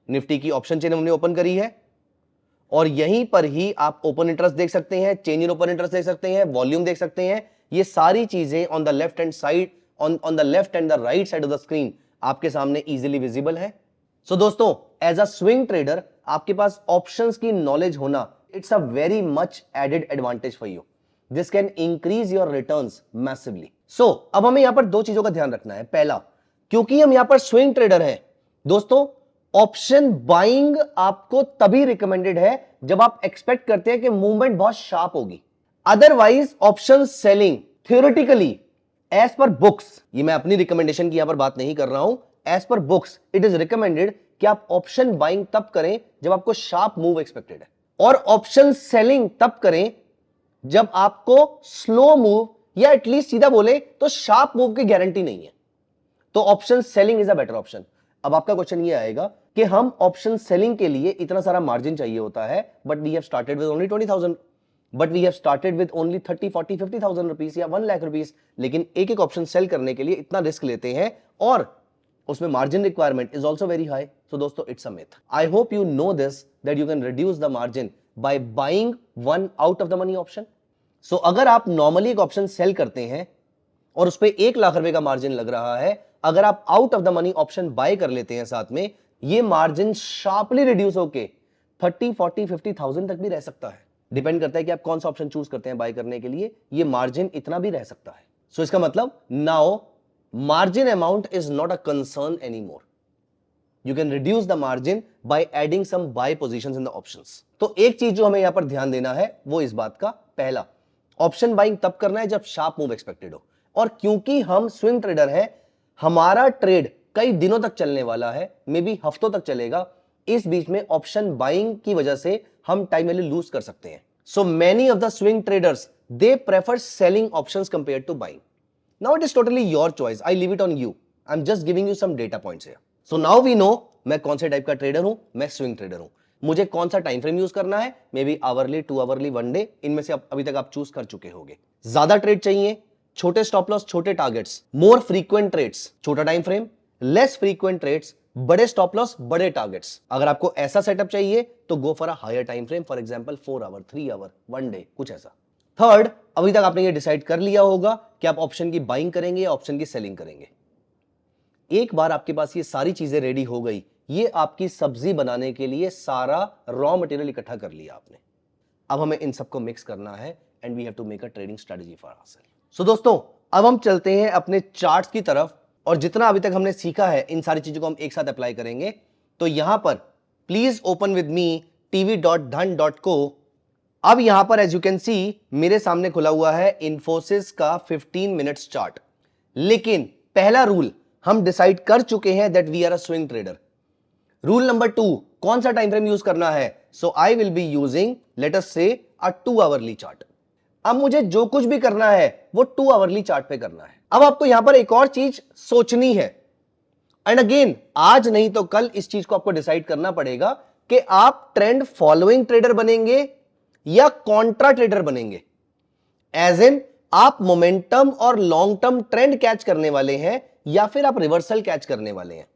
निफ्टी की ऑप्शन चेन हमने ओपन करी है और यहीं पर ही आप ओपन इंटरेस्ट देख सकते हैं, चेंज इन ओपन इंटरेस्ट देख सकते हैं, वॉल्यूम देख सकते हैं। ये सारी चीजें on the left hand side, on the left and the right side of the screen आपके सामने इजीली विजिबल है। सो दोस्तों, एज अ स्विंग ट्रेडर आपके पास ऑप्शंस की नॉलेज होना, it's a very much added advantage for you. This can increase your returns massively. So अब हमें यहां पर दो चीजों का ध्यान रखना है। पहला, क्योंकि हम यहां पर स्विंग ट्रेडर हैं दोस्तों, ऑप्शन बाइंग आपको तभी रिकमेंडेड है जब आप एक्सपेक्ट करते हैं कि मूवमेंट बहुत शार्प होगी। Otherwise option selling theoretically as per books, ये मैं अपनी रिकमेंडेशन की यहां पर बात नहीं कर रहा हूं, as per books it is recommended कि आप ऑप्शन बाइंग तब करें जब आपको शार्प मूव एक्सपेक्टेड है, और ऑप्शन सेलिंग तब करें जब आपको स्लो मूव या एटलीस्ट सीधा बोले तो शार्प मूव की गारंटी नहीं है। तो option selling is a better option. अब आपका क्वेश्चन ये आएगा कि हम ऑप्शन सेलिंग के लिए इतना सारा मार्जिन चाहिए होता है, but we have started with only 20,000, but we have started with only 30, 40, 50,000 rupees या 1 लाख रुपीस। लेकिन एक एक ऑप्शन सेल करने के लिए इतना रिस्क लेते हैं और उसमें margin requirement is also very high. So दोस्तों, it's a myth. I hope you know this, that you can reduce the margin by buying one out of the money option. So अगर आप normally एक option sell करते हैं और उस पर 1 लाख रुपए का मार्जिन लग रहा है, अगर आप out of the money option buy कर लेते हैं साथ में, ये मार्जिन शार्पली रिड्यूस होके 30, 40, 50,000 तक भी रह सकता है। डिपेंड करता है कि आप कौन सा ऑप्शन चूज करते हैं बाय करने के लिए, ये मार्जिन इतना भी रह सकता है। सो इसका मतलब now margin amount is not a concern any more. You can reduce the margin by adding some buy positions in the options. तो एक चीज जो हमें यहां पर ध्यान देना है वो इस बात का, पहला, ऑप्शन बाइंग तब करना है जब शार्प मूव एक्सपेक्टेड हो, और क्योंकि हम स्विंग ट्रेडर हैं, हमारा ट्रेड कई दिनों तक चलने वाला है, मे बी हफ्तों तक चलेगा। इस बीच में ऑप्शन बाइंग की वजह से हम टाइम वैल्यू लूज कर सकते हैं। So many of the swing traders they prefer selling options compare to buying. Now it is totally your choice, I leave it on you, I am just giving you some data points here. So now we know मैं कौन से type का trader हूं, मैं swing trader हूं। मुझे कौन सा टाइम फ्रेम यूज करना है, may be hourly, 2 hourly, 1 day, इनमें से अभी तक आप चूज कर चुके होंगे। ज्यादा ट्रेड चाहिए, छोटे स्टॉप लॉस, छोटे टारगेट्स, मोर फ्रीक्वेंट ट्रेड्स, छोटा time frame, less frequent trades, बड़े स्टॉप लॉस, बड़े टारगेट्स। अगर आपको ऐसा सेटअप चाहिए तो go for a higher time frame, for example 4 our, 3 hour, 1 day, कुछ ऐसा। थर्ड, अभी तक आपने ये डिसाइड कर लिया होगा कि आप ऑप्शन की बाइंग करेंगे या ऑप्शन की सेलिंग करेंगे। एक बार आपके पास ये सारी चीजें रेडी हो गई, ये आपकी सब्जी बनाने के लिए सारा रॉ मटेरियल इकट्ठा कर लिया आपने। अब हमें इन सबको मिक्स करना है and we have to make a trading strategy for ourselves. So दोस्तों, अब हम चलते हैं अपने चार्ट्स की तरफ, और जितना अभी तक हमने सीखा है इन सारी चीजों को हम एक साथ अप्लाई करेंगे। तो यहां पर please open with me tv.dhan.co। अब यहां पर एज यू कैन सी मेरे सामने खुला हुआ है इन्फोसिस का 15 मिनट्स चार्ट। लेकिन पहला रूल हम डिसाइड कर चुके हैं that we are a swing trader. Rule number 2, कौन सा टाइम फ्रेम यूज करना है? So I will be using let us say a 2 hourly chart. अब मुझे जो कुछ भी करना है वो 2 आवरली चार्ट पे करना है। अब आपको यहां पर एक और चीज सोचनी है, एंड अगेन आज नहीं तो कल इस चीज को आपको डिसाइड करना पड़ेगा कि आप ट्रेंड फॉलोइंग ट्रेडर बनेंगे या कॉन्ट्रा ट्रेडर बनेंगे। एज इन आप मोमेंटम और लॉन्ग टर्म ट्रेंड कैच करने वाले हैं या फिर आप रिवर्सल कैच करने वाले हैं।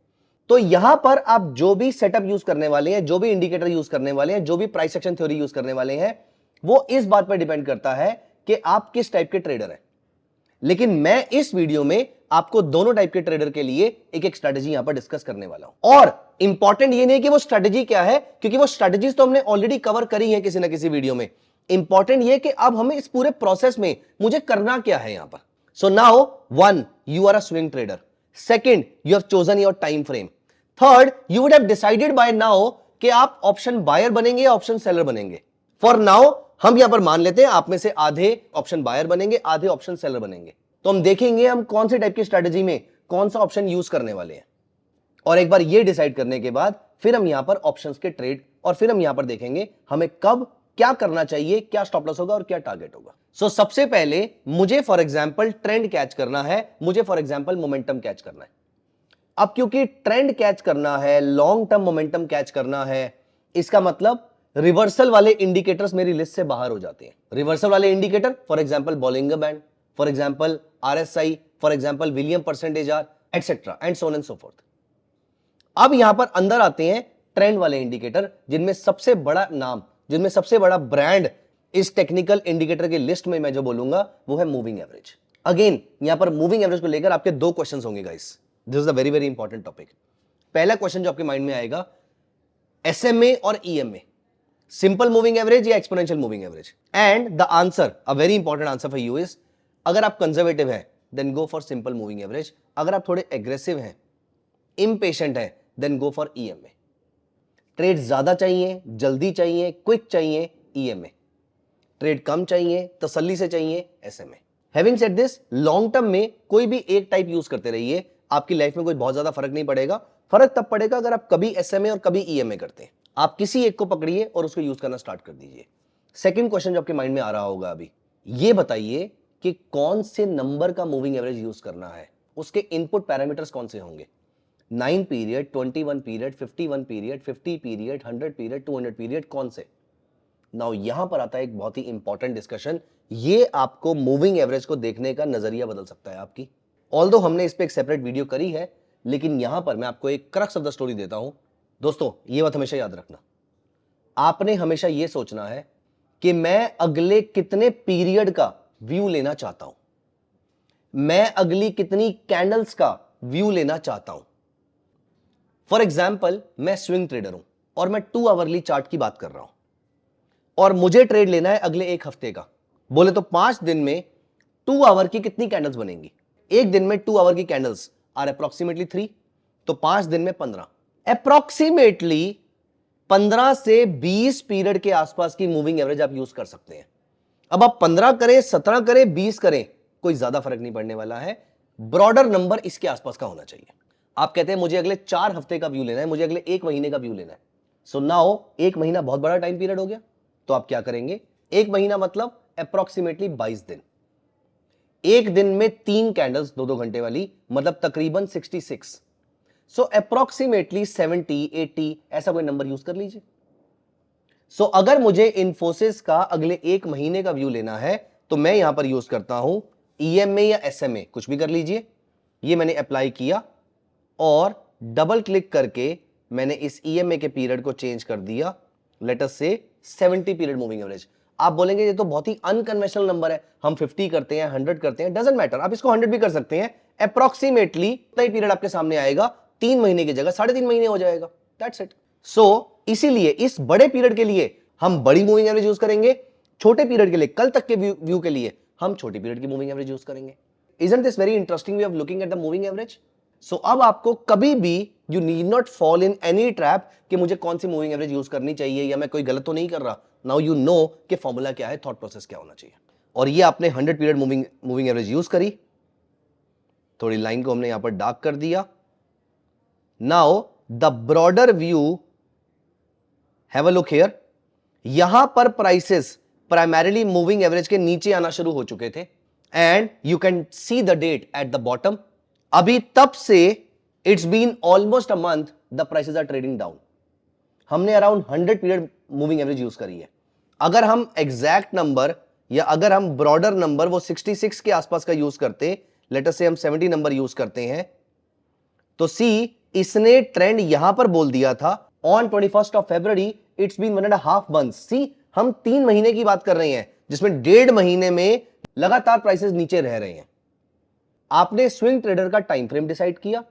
तो यहां पर आप जो भी सेटअप यूज करने वाले हैं, जो भी इंडिकेटर यूज करने वाले हैं, जो भी प्राइस एक्शन थ्योरी यूज करने वाले हैं, वो इस बात पर डिपेंड करता है कि आप किस टाइप के ट्रेडर हैं। लेकिन मैं इस वीडियो में आपको दोनों टाइप के ट्रेडर के लिए एक एक स्ट्रेटजी यहां पर डिस्कस करने वाला हूं। और इंपॉर्टेंट ये नहीं कि वो स्ट्रेटजी क्या है, क्योंकि वो स्ट्रेटजीज तो हमने ऑलरेडी कवर करी है किसी ना किसी वीडियो में। इंपॉर्टेंट ये कि अब हमें इस पूरे प्रोसेस में मुझे करना क्या है यहां पर। So now 1, you are a swing trader. Second, you have chosen your time frame. Third, you would have decided by now कि आप ऑप्शन बायर बनेंगे या ऑप्शन सेलर बनेंगे। फॉर नाउ हम यहां पर मान लेते हैं आप में से आधे ऑप्शन बायर बनेंगे, आधे ऑप्शन सेलर बनेंगे। तो हम देखेंगे हम कौन से टाइप की स्ट्रेटजी में कौन सा ऑप्शन यूज करने वाले हैं। और एक बार ये डिसाइड करने के बाद फिर हम यहां पर ऑप्शंस के ट्रेड, और फिर हम यहां पर देखेंगे हमें कब क्या करना चाहिए, क्या स्टॉप लॉस होगा और क्या टारगेट होगा। सो सबसे पहले मुझे फॉर एग्जांपल ट्रेंड कैच करना है, मुझे फॉर एग्जांपल मोमेंटम कैच करना है। अब क्योंकि ट्रेंड कैच करना है, लॉन्ग टर्म मोमेंटम कैच करना है, इसका मतलब रिवर्सल वाले इंडिकेटर्स मेरी लिस्ट से बाहर हो जाते हैं। रिवर्सल वाले indicator for example Bollinger band, for example RSI, for example William percentage are, etcetera and so on and so fourth. अब यहां पर अंदर आते हैं ट्रेंड वाले इंडिकेटर, जिनमें सबसे बड़ा नाम, जिनमें सबसे बड़ा ब्रांड इस टेक्निकल इंडिकेटर की लिस्ट में मैं जो बोलूंगा वो है मूविंग एवरेज। अगेन यहां पर मूविंग एवरेज को लेकर आपके दो क्वेश्चंस होंगे guys. This is a very very important topic. पहला क्वेश्चन जो आपके माइंड में आएगा, एसएमए और ईएमए, सिंपल मूविंग एवरेज या exponential moving average? And the answer, a very important answer for you is, अगर आप कंजर्वेटिव हैं then go for simple moving average, अगर आप थोड़े एग्रेसिव हैं, इम्पेशेंट है, then go for EMA. Trade ज्यादा चाहिए, जल्दी चाहिए, क्विक चाहिए, ईएमए। ट्रेड कम चाहिए, तसल्ली से चाहिए, SMA. Having said this, long term में कोई भी एक टाइप यूज करते रहिए, आपकी लाइफ में कोई बहुत ज्यादा फर्क नहीं पड़ेगा। फर्क तब पड़ेगा अगर आप कभी एसएमए और कभी ईएमए करते हैं। आप किसी एक को पकड़िए और उसको यूज करना स्टार्ट कर दीजिए। सेकंड क्वेश्चन जो आपके माइंड में आ रहा होगा अभी, ये बताइए कि कौन से नंबर का मूविंग एवरेज यूज करना है, उसके इनपुट पैरामीटर्स कौन से होंगे? 9 period, 21 period, 51 period, 50 period, 100 period, 200 period, कौन से? नाउ यहां पर आता है एक बहुत ही इंपॉर्टेंट डिस्कशन। ये आपको मूविंग एवरेज को देखने का नजरिया बदल सकता है आपकी। ऑल्दो हमने इस पे एक सेपरेट वीडियो करी है, लेकिन यहां पर मैं आपको एक क्रक्स ऑफ द स्टोरी देता हूं। दोस्तों ये बात हमेशा याद रखना, आपने हमेशा यह सोचना है कि मैं अगले कितने पीरियड का व्यू लेना चाहता हूं, मैं अगली कितनी कैंडल्स का व्यू लेना चाहता हूं। फॉर एग्जाम्पल मैं स्विंग ट्रेडर हूं और मैं 2 आवरली चार्ट की बात कर रहा हूं, और मुझे ट्रेड लेना है अगले एक हफ्ते का। बोले तो 5 दिन में 2 आवर की कितनी कैंडल्स बनेंगी? एक दिन में 2 आवर की कैंडल्स आर अप्रोक्सीमेटली 3, तो 5 दिन में 15, अप्रोक्सीमेटली 15 से 20 पीरियड के आसपास की मूविंग एवरेज आप यूज कर सकते हैं। अब आप 15 करें, 17 करें, 20 करें, कोई ज्यादा फर्क नहीं पड़ने वाला है। ब्रॉडर नंबर इसके आसपास का होना चाहिए। आप कहते हैं मुझे अगले 4 हफ्ते का व्यू लेना है, मुझे अगले 1 महीने का व्यू लेना है। सो नाउ 1 महीना बहुत बड़ा टाइम पीरियड हो गया, तो आप क्या करेंगे? 1 महीना मतलब अप्रोक्सीमेटली 22 दिन। एक दिन में 3 कैंडल्स 2-2 घंटे वाली, मतलब तकरीबन 66। सो अप्रोक्सीमेटली 70, 80 ऐसा कोई नंबर यूज कर लीजिए। सो अगर मुझे इन्फोसिस का अगले 1 महीने का व्यू लेना है तो मैं यहां पर यूज करता हूं ईएमए या एसएमए, कुछ भी कर लीजिए। ये मैंने अप्लाई किया और डबल क्लिक करके मैंने इस ईएमए के पीरियड को चेंज कर दिया, लेट अस से 70 पीरियड मूविंग एवरेज। आप बोलेंगे ये तो बहुत ही अनकन्वेंशनल नंबर है, हम 50 करते हैं, 100 करते हैं, डजंट मैटर, आप इसको 100 भी कर सकते हैं। अप्रोक्सीमेटली इतना ही पीरियड आपके सामने आएगा, 3 महीने की जगह 3.5 महीने हो जाएगा, दैट्स इट। सो इसीलिए इस बड़े पीरियड के लिए हम बड़ी मूविंग एवरेज यूज करेंगे, छोटे पीरियड के लिए, कल तक के व्यू के लिए हम छोटी पीरियड की मूविंग एवरेज यूज करेंगे। Isn't this very interesting way of looking at the moving average? So अब आपको कभी भी you need not fall in any trap कि मुझे कौन सी मूविंग एवरेज यूज करनी चाहिए या मैं कोई गलत तो नहीं कर रहा। नाउ यू नो कि फॉर्मूला क्या है, थॉट प्रोसेस क्या होना चाहिए। और ये आपने 100 पीरियड मूविंग एवरेज यूज करी, थोड़ी लाइन को हमने यहां पर डार्क कर दिया। Now the broader view, have a look here, यहां पर प्राइसेस प्राइमरीली मूविंग एवरेज के नीचे आना शुरू हो चुके थे and you can see the date at the bottom. अभी तब से it's been almost a month the prices are trading down. हमने around 100 period moving average use करी है। अगर हम एग्जैक्ट नंबर या अगर हम ब्रॉडर नंबर वो 66 के आसपास का यूज करते, लेट अस से हम 70 नंबर यूज करते हैं, तो सी इसने ट्रेंड यहां पर बोल दिया था on 21st of February, it's been 1.5 months। सी हम 3 महीने की बात कर रहे हैं जिसमें 1.5 महीने में लगातार प्राइसेस नीचे रह रहे हैं। आपने स्विंग ट्रेडर का टाइम फ्रेम डिसाइड किया,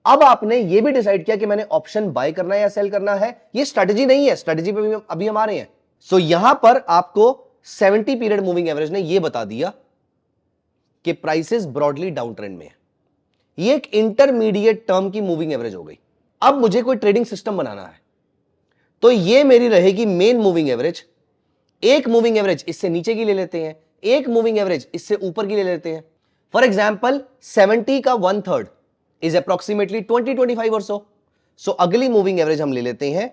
अब आपने यह भी डिसाइड किया कि मैंने ऑप्शन बाय करना है या सेल करना है। यह स्ट्रेटजी नहीं है, स्ट्रेटजी पे अभी हम आ रहे हैं। सो यहां पर आपको 70 पीरियड मूविंग एवरेज ने यह बता दिया कि प्राइसेस ब्रॉडली डाउन ट्रेंड में है। ये एक इंटरमीडिएट टर्म की मूविंग एवरेज हो गई। अब मुझे कोई ट्रेडिंग सिस्टम बनाना है तो ये मेरी रहेगी मेन मूविंग एवरेज। एक मूविंग एवरेज इससे नीचे की ले लेते हैं, एक मूविंग एवरेज इससे ऊपर की ले लेते हैं। फॉर एग्जांपल 70 का 1/3 इज अप्रोक्सीमेटली 20-25 और सो अगली मूविंग एवरेज हम ले लेते हैं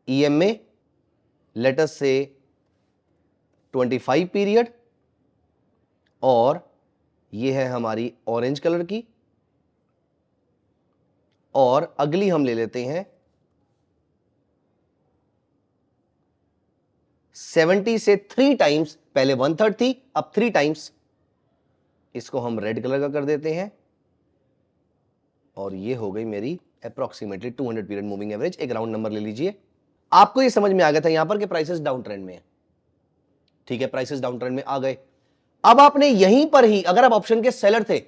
EMA, लेट अस से 25 पीरियड, और ये है हमारी ऑरेंज कलर की, और अगली हम ले लेते हैं 70 से 3 टाइम्स, पहले 1/3 थी अब 3 टाइम्स, इसको हम रेड कलर का कर देते हैं और ये हो गई मेरी अप्रोक्सीमेटली 200 पीरियड मूविंग एवरेज। एक राउंड नंबर ले लीजिए। आपको ये समझ में आ गया था यहां पर कि प्राइसेस डाउन ट्रेंड में है, ठीक है, प्राइसेस डाउन ट्रेंड में आ गए। अब आपने यहीं पर ही, अगर आप ऑप्शन के सेलर थे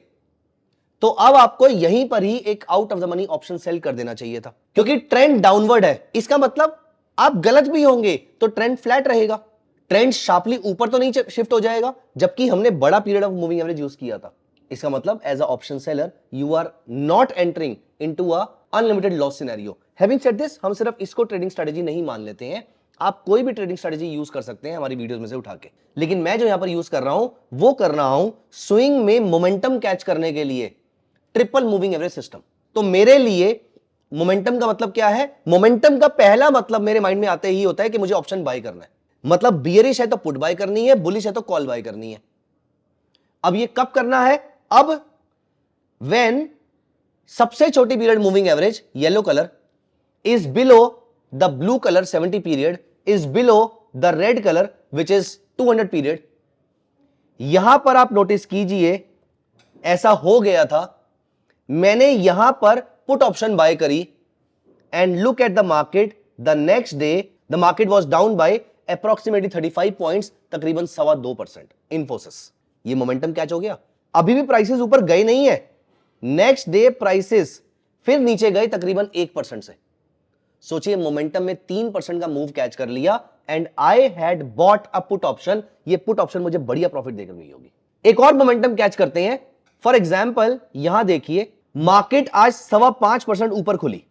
तो अब आपको यहीं पर ही एक out of the money option sell कर देना चाहिए था, क्योंकि ट्रेंड डाउनवर्ड है। इसका मतलब आप गलत भी होंगे तो ट्रेंड फ्लैट रहेगा, ट्रेंड शार्पली ऊपर तो नहीं शिफ्ट हो जाएगा, जबकि हमने बड़ा period of moving average use किया था। इसका मतलब as a option seller you are not entering into a unlimited loss scenario. Having said this, हम सिर्फ इसको ट्रेडिंग स्ट्रेटजी नहीं मान लेते हैं, आप कोई भी ट्रेडिंग स्ट्रेटजी यूज कर सकते हैं हमारी वीडियोस में से उठा के, लेकिन मैं जो यहां पर यूज कर रहा हूं वो कर रहा हूं स्विंग में मोमेंटम कैच करने के लिए ट्रिपल मूविंग एवरेज सिस्टम। तो मेरे लिए मोमेंटम का मतलब क्या है? मोमेंटम का पहला मतलब मेरे माइंड में आते ही होता है कि मुझे ऑप्शन बाय करना है। मतलब बियरिश है तो पुट बाय करनी है, बुलिश है तो कॉल बाय करनी है। अब ये कब करना है? अब व्हेन सबसे छोटी period moving average yellow colour is below the blue colour 70 period is below the red colour which is 200 period. यहां पर आप नोटिस कीजिए ऐसा हो गया था, मैंने यहां पर पुट ऑप्शन बाय करी and look at the market, the next day the market was down by approximately 35 points, तकरीबन 2.25%। इन्फोसिस, ये मोमेंटम कैच हो गया। अभी भी प्राइसेस ऊपर गए नहीं है, नेक्स्ट डे प्राइसेस फिर नीचे गए तकरीबन 1% से। सोचिए मोमेंटम में 3% का मूव कैच कर लिया and I had bought a put option. ये पुट ऑप्शन मुझे बढ़िया प्रॉफिट देकर गई होगी। एक और मोमेंटम कैच करते हैं। फॉर एग्जाम्पल यहां देखिए मार्केट आज 5.25% ऊपर खुली,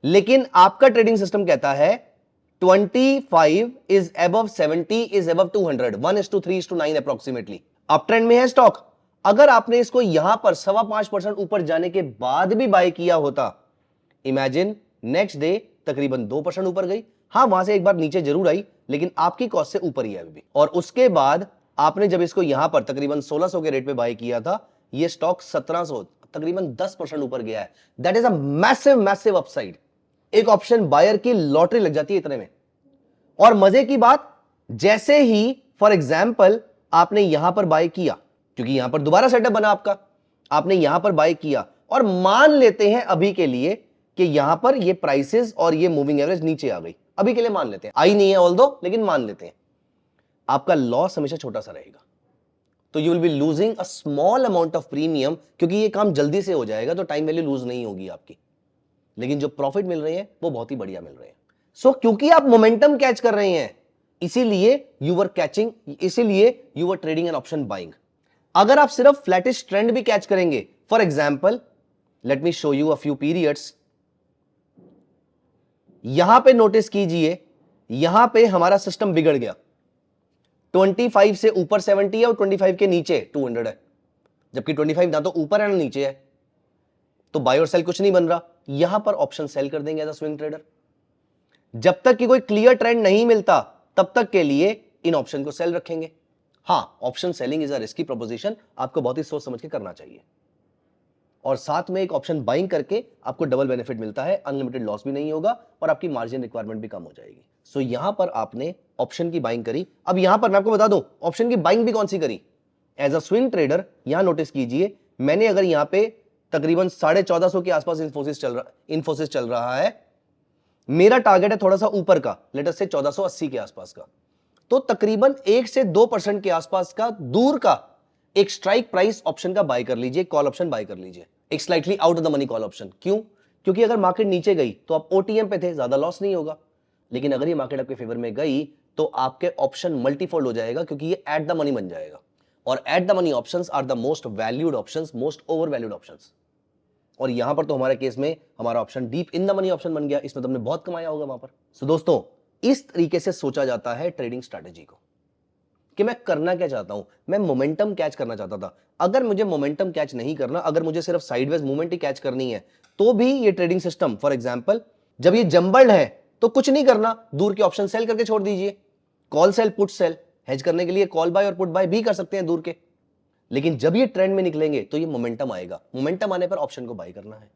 लेकिन आपका ट्रेडिंग सिस्टम कहता है 25 is above 70 is above 200, 1:3:9 approximately. Up trend में है स्टॉक। अगर आपने इसको यहां पर 5.25% ऊपर जाने के बाद भी बाय किया होता, इमेजिन नेक्स्ट डे तकरीबन 2% ऊपर गई। हां, वहां से एक बार नीचे जरूर आई, लेकिन आपकी कॉस्ट से ऊपर ही है अभी भी। और उसके बाद आपने जब इसको यहां पर तकरीबन 1600 के रेट पे बाय किया था, ये स्टॉक 1700, तकरीबन 10% ऊपर गया है। That is a massive massive upside. एक ऑप्शन बायर की लॉटरी लग जाती है इतने में। और मजे की बात, जैसे ही फॉर एग्जाम्पल आपने यहां पर बाय किया, क्योंकि यहां पर दोबारा सेटअप बना आपका, आपने यहां पर बाय किया और मान लेते हैं अभी के लिए कि यहां पर ये प्राइसेस और ये मूविंग एवरेज नीचे आ गई, अभी के लिए मान लेते हैं, आई नहीं है ऑल्दो, लेकिन मान लेते हैं, आपका लॉस हमेशा छोटा सा रहेगा। तो you will be losing a small amount of premium, क्योंकि ये काम जल्दी से हो जाएगा तो टाइम वैल्यू लूज नहीं होगी आपकी, लेकिन जो प्रॉफिट मिल रहे हैं वो बहुत ही बढ़िया मिल रहे हैं। सो क्योंकि आप मोमेंटम कैच कर रहे हैं, इसीलिए यू वर कैचिंग, इसीलिए you were trading an option buying. अगर आप सिर्फ फ्लैटिश ट्रेंड भी कैच करेंगे, for example let me show you a few periods. यहां पे नोटिस कीजिए, यहां पे हमारा सिस्टम बिगड़ गया। 25 से ऊपर 70 है और 25 के नीचे 200 है, जबकि 25 ना तो ऊपर है ना नीचे है, तो बाय और सेल कुछ नहीं बन रहा। यहां पर ऑप्शन सेल कर देंगे एज अ स्विंग ट्रेडर। जब तक कि कोई क्लियर ट्रेंड नहीं मिलता तब तक के लिए इन ऑप्शन को सेल रखेंगे। हां, option selling is a risky proposition, आपको बहुत ही सोच समझ के करना चाहिए। और साथ में एक ऑप्शन बाइंग करके आपको डबल बेनिफिट मिलता है, अनलिमिटेड लॉस भी नहीं होगा और आपकी मार्जिन रिक्वायरमेंट भी कम हो जाएगी। सो यहां पर आपने ऑप्शन की बाइंग करी। अब यहां पर मैं आपको बता दूं ऑप्शन की बाइंग भी कौन सी करी। एज अ स्विंग ट्रेडर यहां नोटिस कीजिए, मैंने अगर यहां पे तकरीबन 1450 के आसपास इंफोसिस चल रहा है, मेरा टारगेट है थोड़ा सा ऊपर का, लेट अस से 1480 के आसपास का, तो तकरीबन 1 से 2% के आसपास का दूर का एक स्ट्राइक प्राइस ऑप्शन का बाय कर लीजिए, कॉल ऑप्शन बाय कर लीजिए, एक slightly out of the money call option. क्यों? क्योंकि अगर मार्केट नीचे गई तो आप ओटीएम पे थे, ज्यादा लॉस नहीं होगा, लेकिन अगर ये मार्केट आपके फेवर में गई तो आपके ऑप्शन मल्टीफोल्ड हो जाएगा, क्योंकि ये एट द मनी बन जाएगा। और at the money options are the most valued options, most over valued options. और यहां पर तो हमारे केस में हमारा option deep in the money option बन गया, इसमें तुमने बहुत कमाया होगा वहां पर। सो दोस्तों, इस तरीके से सोचा जाता है ट्रेडिंग स्ट्रैटेजी को, कि मैं करना क्या चाहता हूं। मैं मोमेंटम कैच करना चाहता था, अगर मुझे मोमेंटम कैच नहीं करना, अगर मुझे सिर्फ साइडवेज मूवमेंट ही कैच करनी है, तो भी ये ट्रेडिंग सिस्टम, फॉर एग्जांपल जब ये जंबल्ड है तो कुछ नहीं करना, दूर के ऑप्शन सेल करके छोड़ दीजिए। Call sell, put sell, hedge करने के लिए कॉल बाय और पुट बाय भी कर सकते हैं दूर के। लेकिन जब ये ट्रेंड में निकलेंगे तो ये मोमेंटम आएगा, मोमेंटम आने पर ऑप्शन को बाय करना है।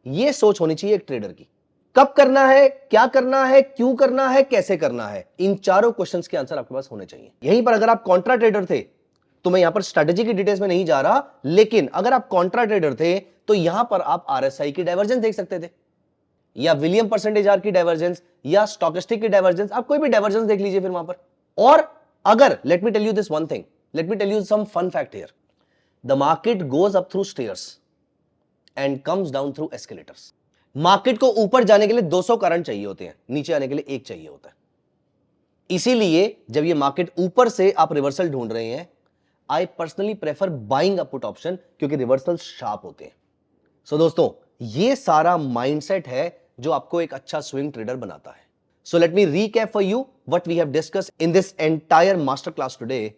ये सोच होनी चाहिए एक ट्रेडर की, कब करना है, क्या करना है, क्यों करना है, कैसे करना है। इन चारों क्वेश्चंस के आंसर आपके पास होने चाहिए। यहीं पर अगर आप कॉन्ट्रा ट्रेडर थे, तो मैं यहां पर स्ट्रेटेजी की डिटेल्स में नहीं जा रहा, लेकिन अगर आप कॉन्ट्रा ट्रेडर थे तो यहां पर आप आरएसआई की डाइवर्जेंस देख सकते थे, या विलियम परसेंटेज आर की डाइवर्जेंस, या स्टोकेस्टिक की डाइवर्जेंस, आप कोई भी डाइवर्जेंस देख लीजिए फिर वहां पर। और अगर, late me tell you this one thing, late me tell you some fun fact here, the market goes up through stairs and comes down through escalators. Market को ऊपर जाने के लिए 200 करंट चाहिए होते हैं, नीचे आने के लिए एक चाहिए होता है। इसीलिए जब ये मार्केट ऊपर से आप रिवर्सल ढूंढ रहे हैं, I personally prefer buying a put option, क्योंकि रिवर्सल शार्प होते हैं। सो दोस्तों, ये सारा माइंडसेट है जो आपको एक अच्छा स्विंग ट्रेडर बनाता है। So let me recap for you what we have discussed in this entire master class today.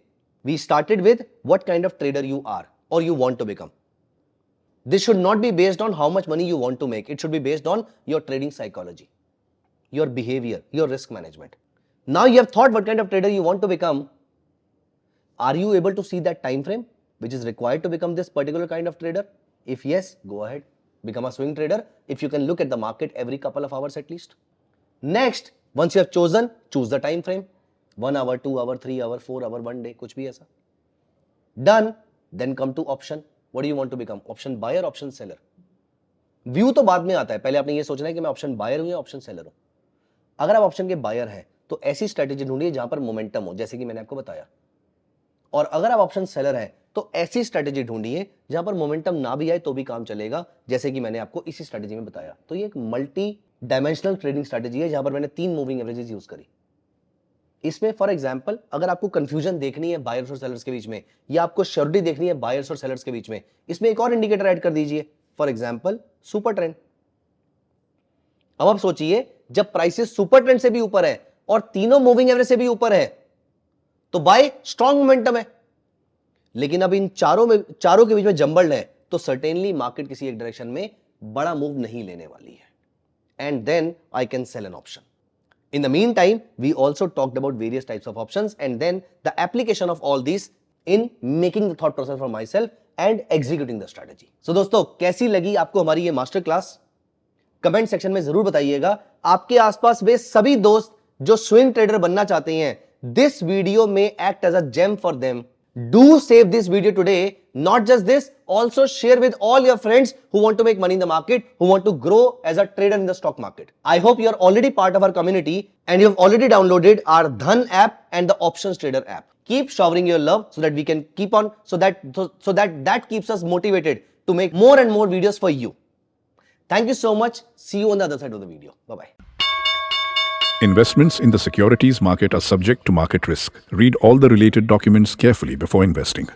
We started with what kind of trader you are और you want to become. This should not be based on how much money you want to make. It should be based on your trading psychology, your behavior, your risk management. Now you have thought what kind of trader you want to become. Are you able to see that time frame which is required to become this particular kind of trader? If yes, go ahead, become a swing trader. If you can look at the market every couple of hours at least. Next, once you have chosen, choose the time frame. 1 hour, 2 hour, 3 hour, 4 hour, 1 day, कुछ भी ऐसा. Done. Then come to option. What do you want to become? Option buyer, option seller. View तो बाद में आता है, पहले आपने ये सोचना है कि मैं ऑप्शन बायर हूं या ऑप्शन सेलर हूं। अगर आप ऑप्शन के बायर हैं तो ऐसी स्ट्रेटेजी ढूंढिए जहां पर मोमेंटम हो, जैसे कि मैंने आपको बताया। और अगर आप ऑप्शन सेलर हैं तो ऐसी स्ट्रेटेजी ढूंढिए जहां पर मोमेंटम ना भी आए तो भी काम चलेगा, जैसे कि मैंने आपको इसी स्ट्रेटेजी में बताया। तो ये एक मल्टी डायमेंशनल ट्रेडिंग स्ट्रेटेजी है जहां पर मैंने 3 मूविंग एवरेजेस यूज करी। इसमें फॉर एग्जांपल अगर आपको कंफ्यूजन देखनी है बायर्स और सेलर्स के बीच में, या आपको श्योरिटी देखनी है बायर्स और सेलर्स के बीच में, इसमें एक और इंडिकेटर ऐड कर दीजिए, फॉर एग्जांपल सुपर ट्रेंड। अब आप सोचिए, जब प्राइसेस सुपर ट्रेंड से भी ऊपर है और तीनों मूविंग एवरेज से भी ऊपर है तो बाय स्ट्रॉन्ग मोमेंटम है। लेकिन अब इन चारों के बीच में जंबल्ड है तो सर्टेनली मार्केट किसी एक डायरेक्शन में बड़ा मूव नहीं लेने वाली है। And then I can sell an option. In the meantime, we also talked about various types of options and then the application of all these in making the thought process for myself and executing the strategy. So दोस्तों, कैसी लगी आपको हमारी ये master class? Comment section में जरूर बताइएगा। आपके आसपास वे सभी दोस्त जो स्विंग ट्रेडर बनना चाहते हैं, this video may act as a gem for them. Do save this video today. Not just this, also share with all your friends who want to make money in the market, who want to grow as a trader in the stock market. I hope you are already part of our community and you have already downloaded our Dhan app and the Options Trader app. Keep showering your love so that we can keep on, so that keeps us motivated to make more and more videos for you. Thank you so much. See you on the other side of the video. Bye-bye. Investments in the securities market are subject to market risk. Read all the related documents carefully before investing.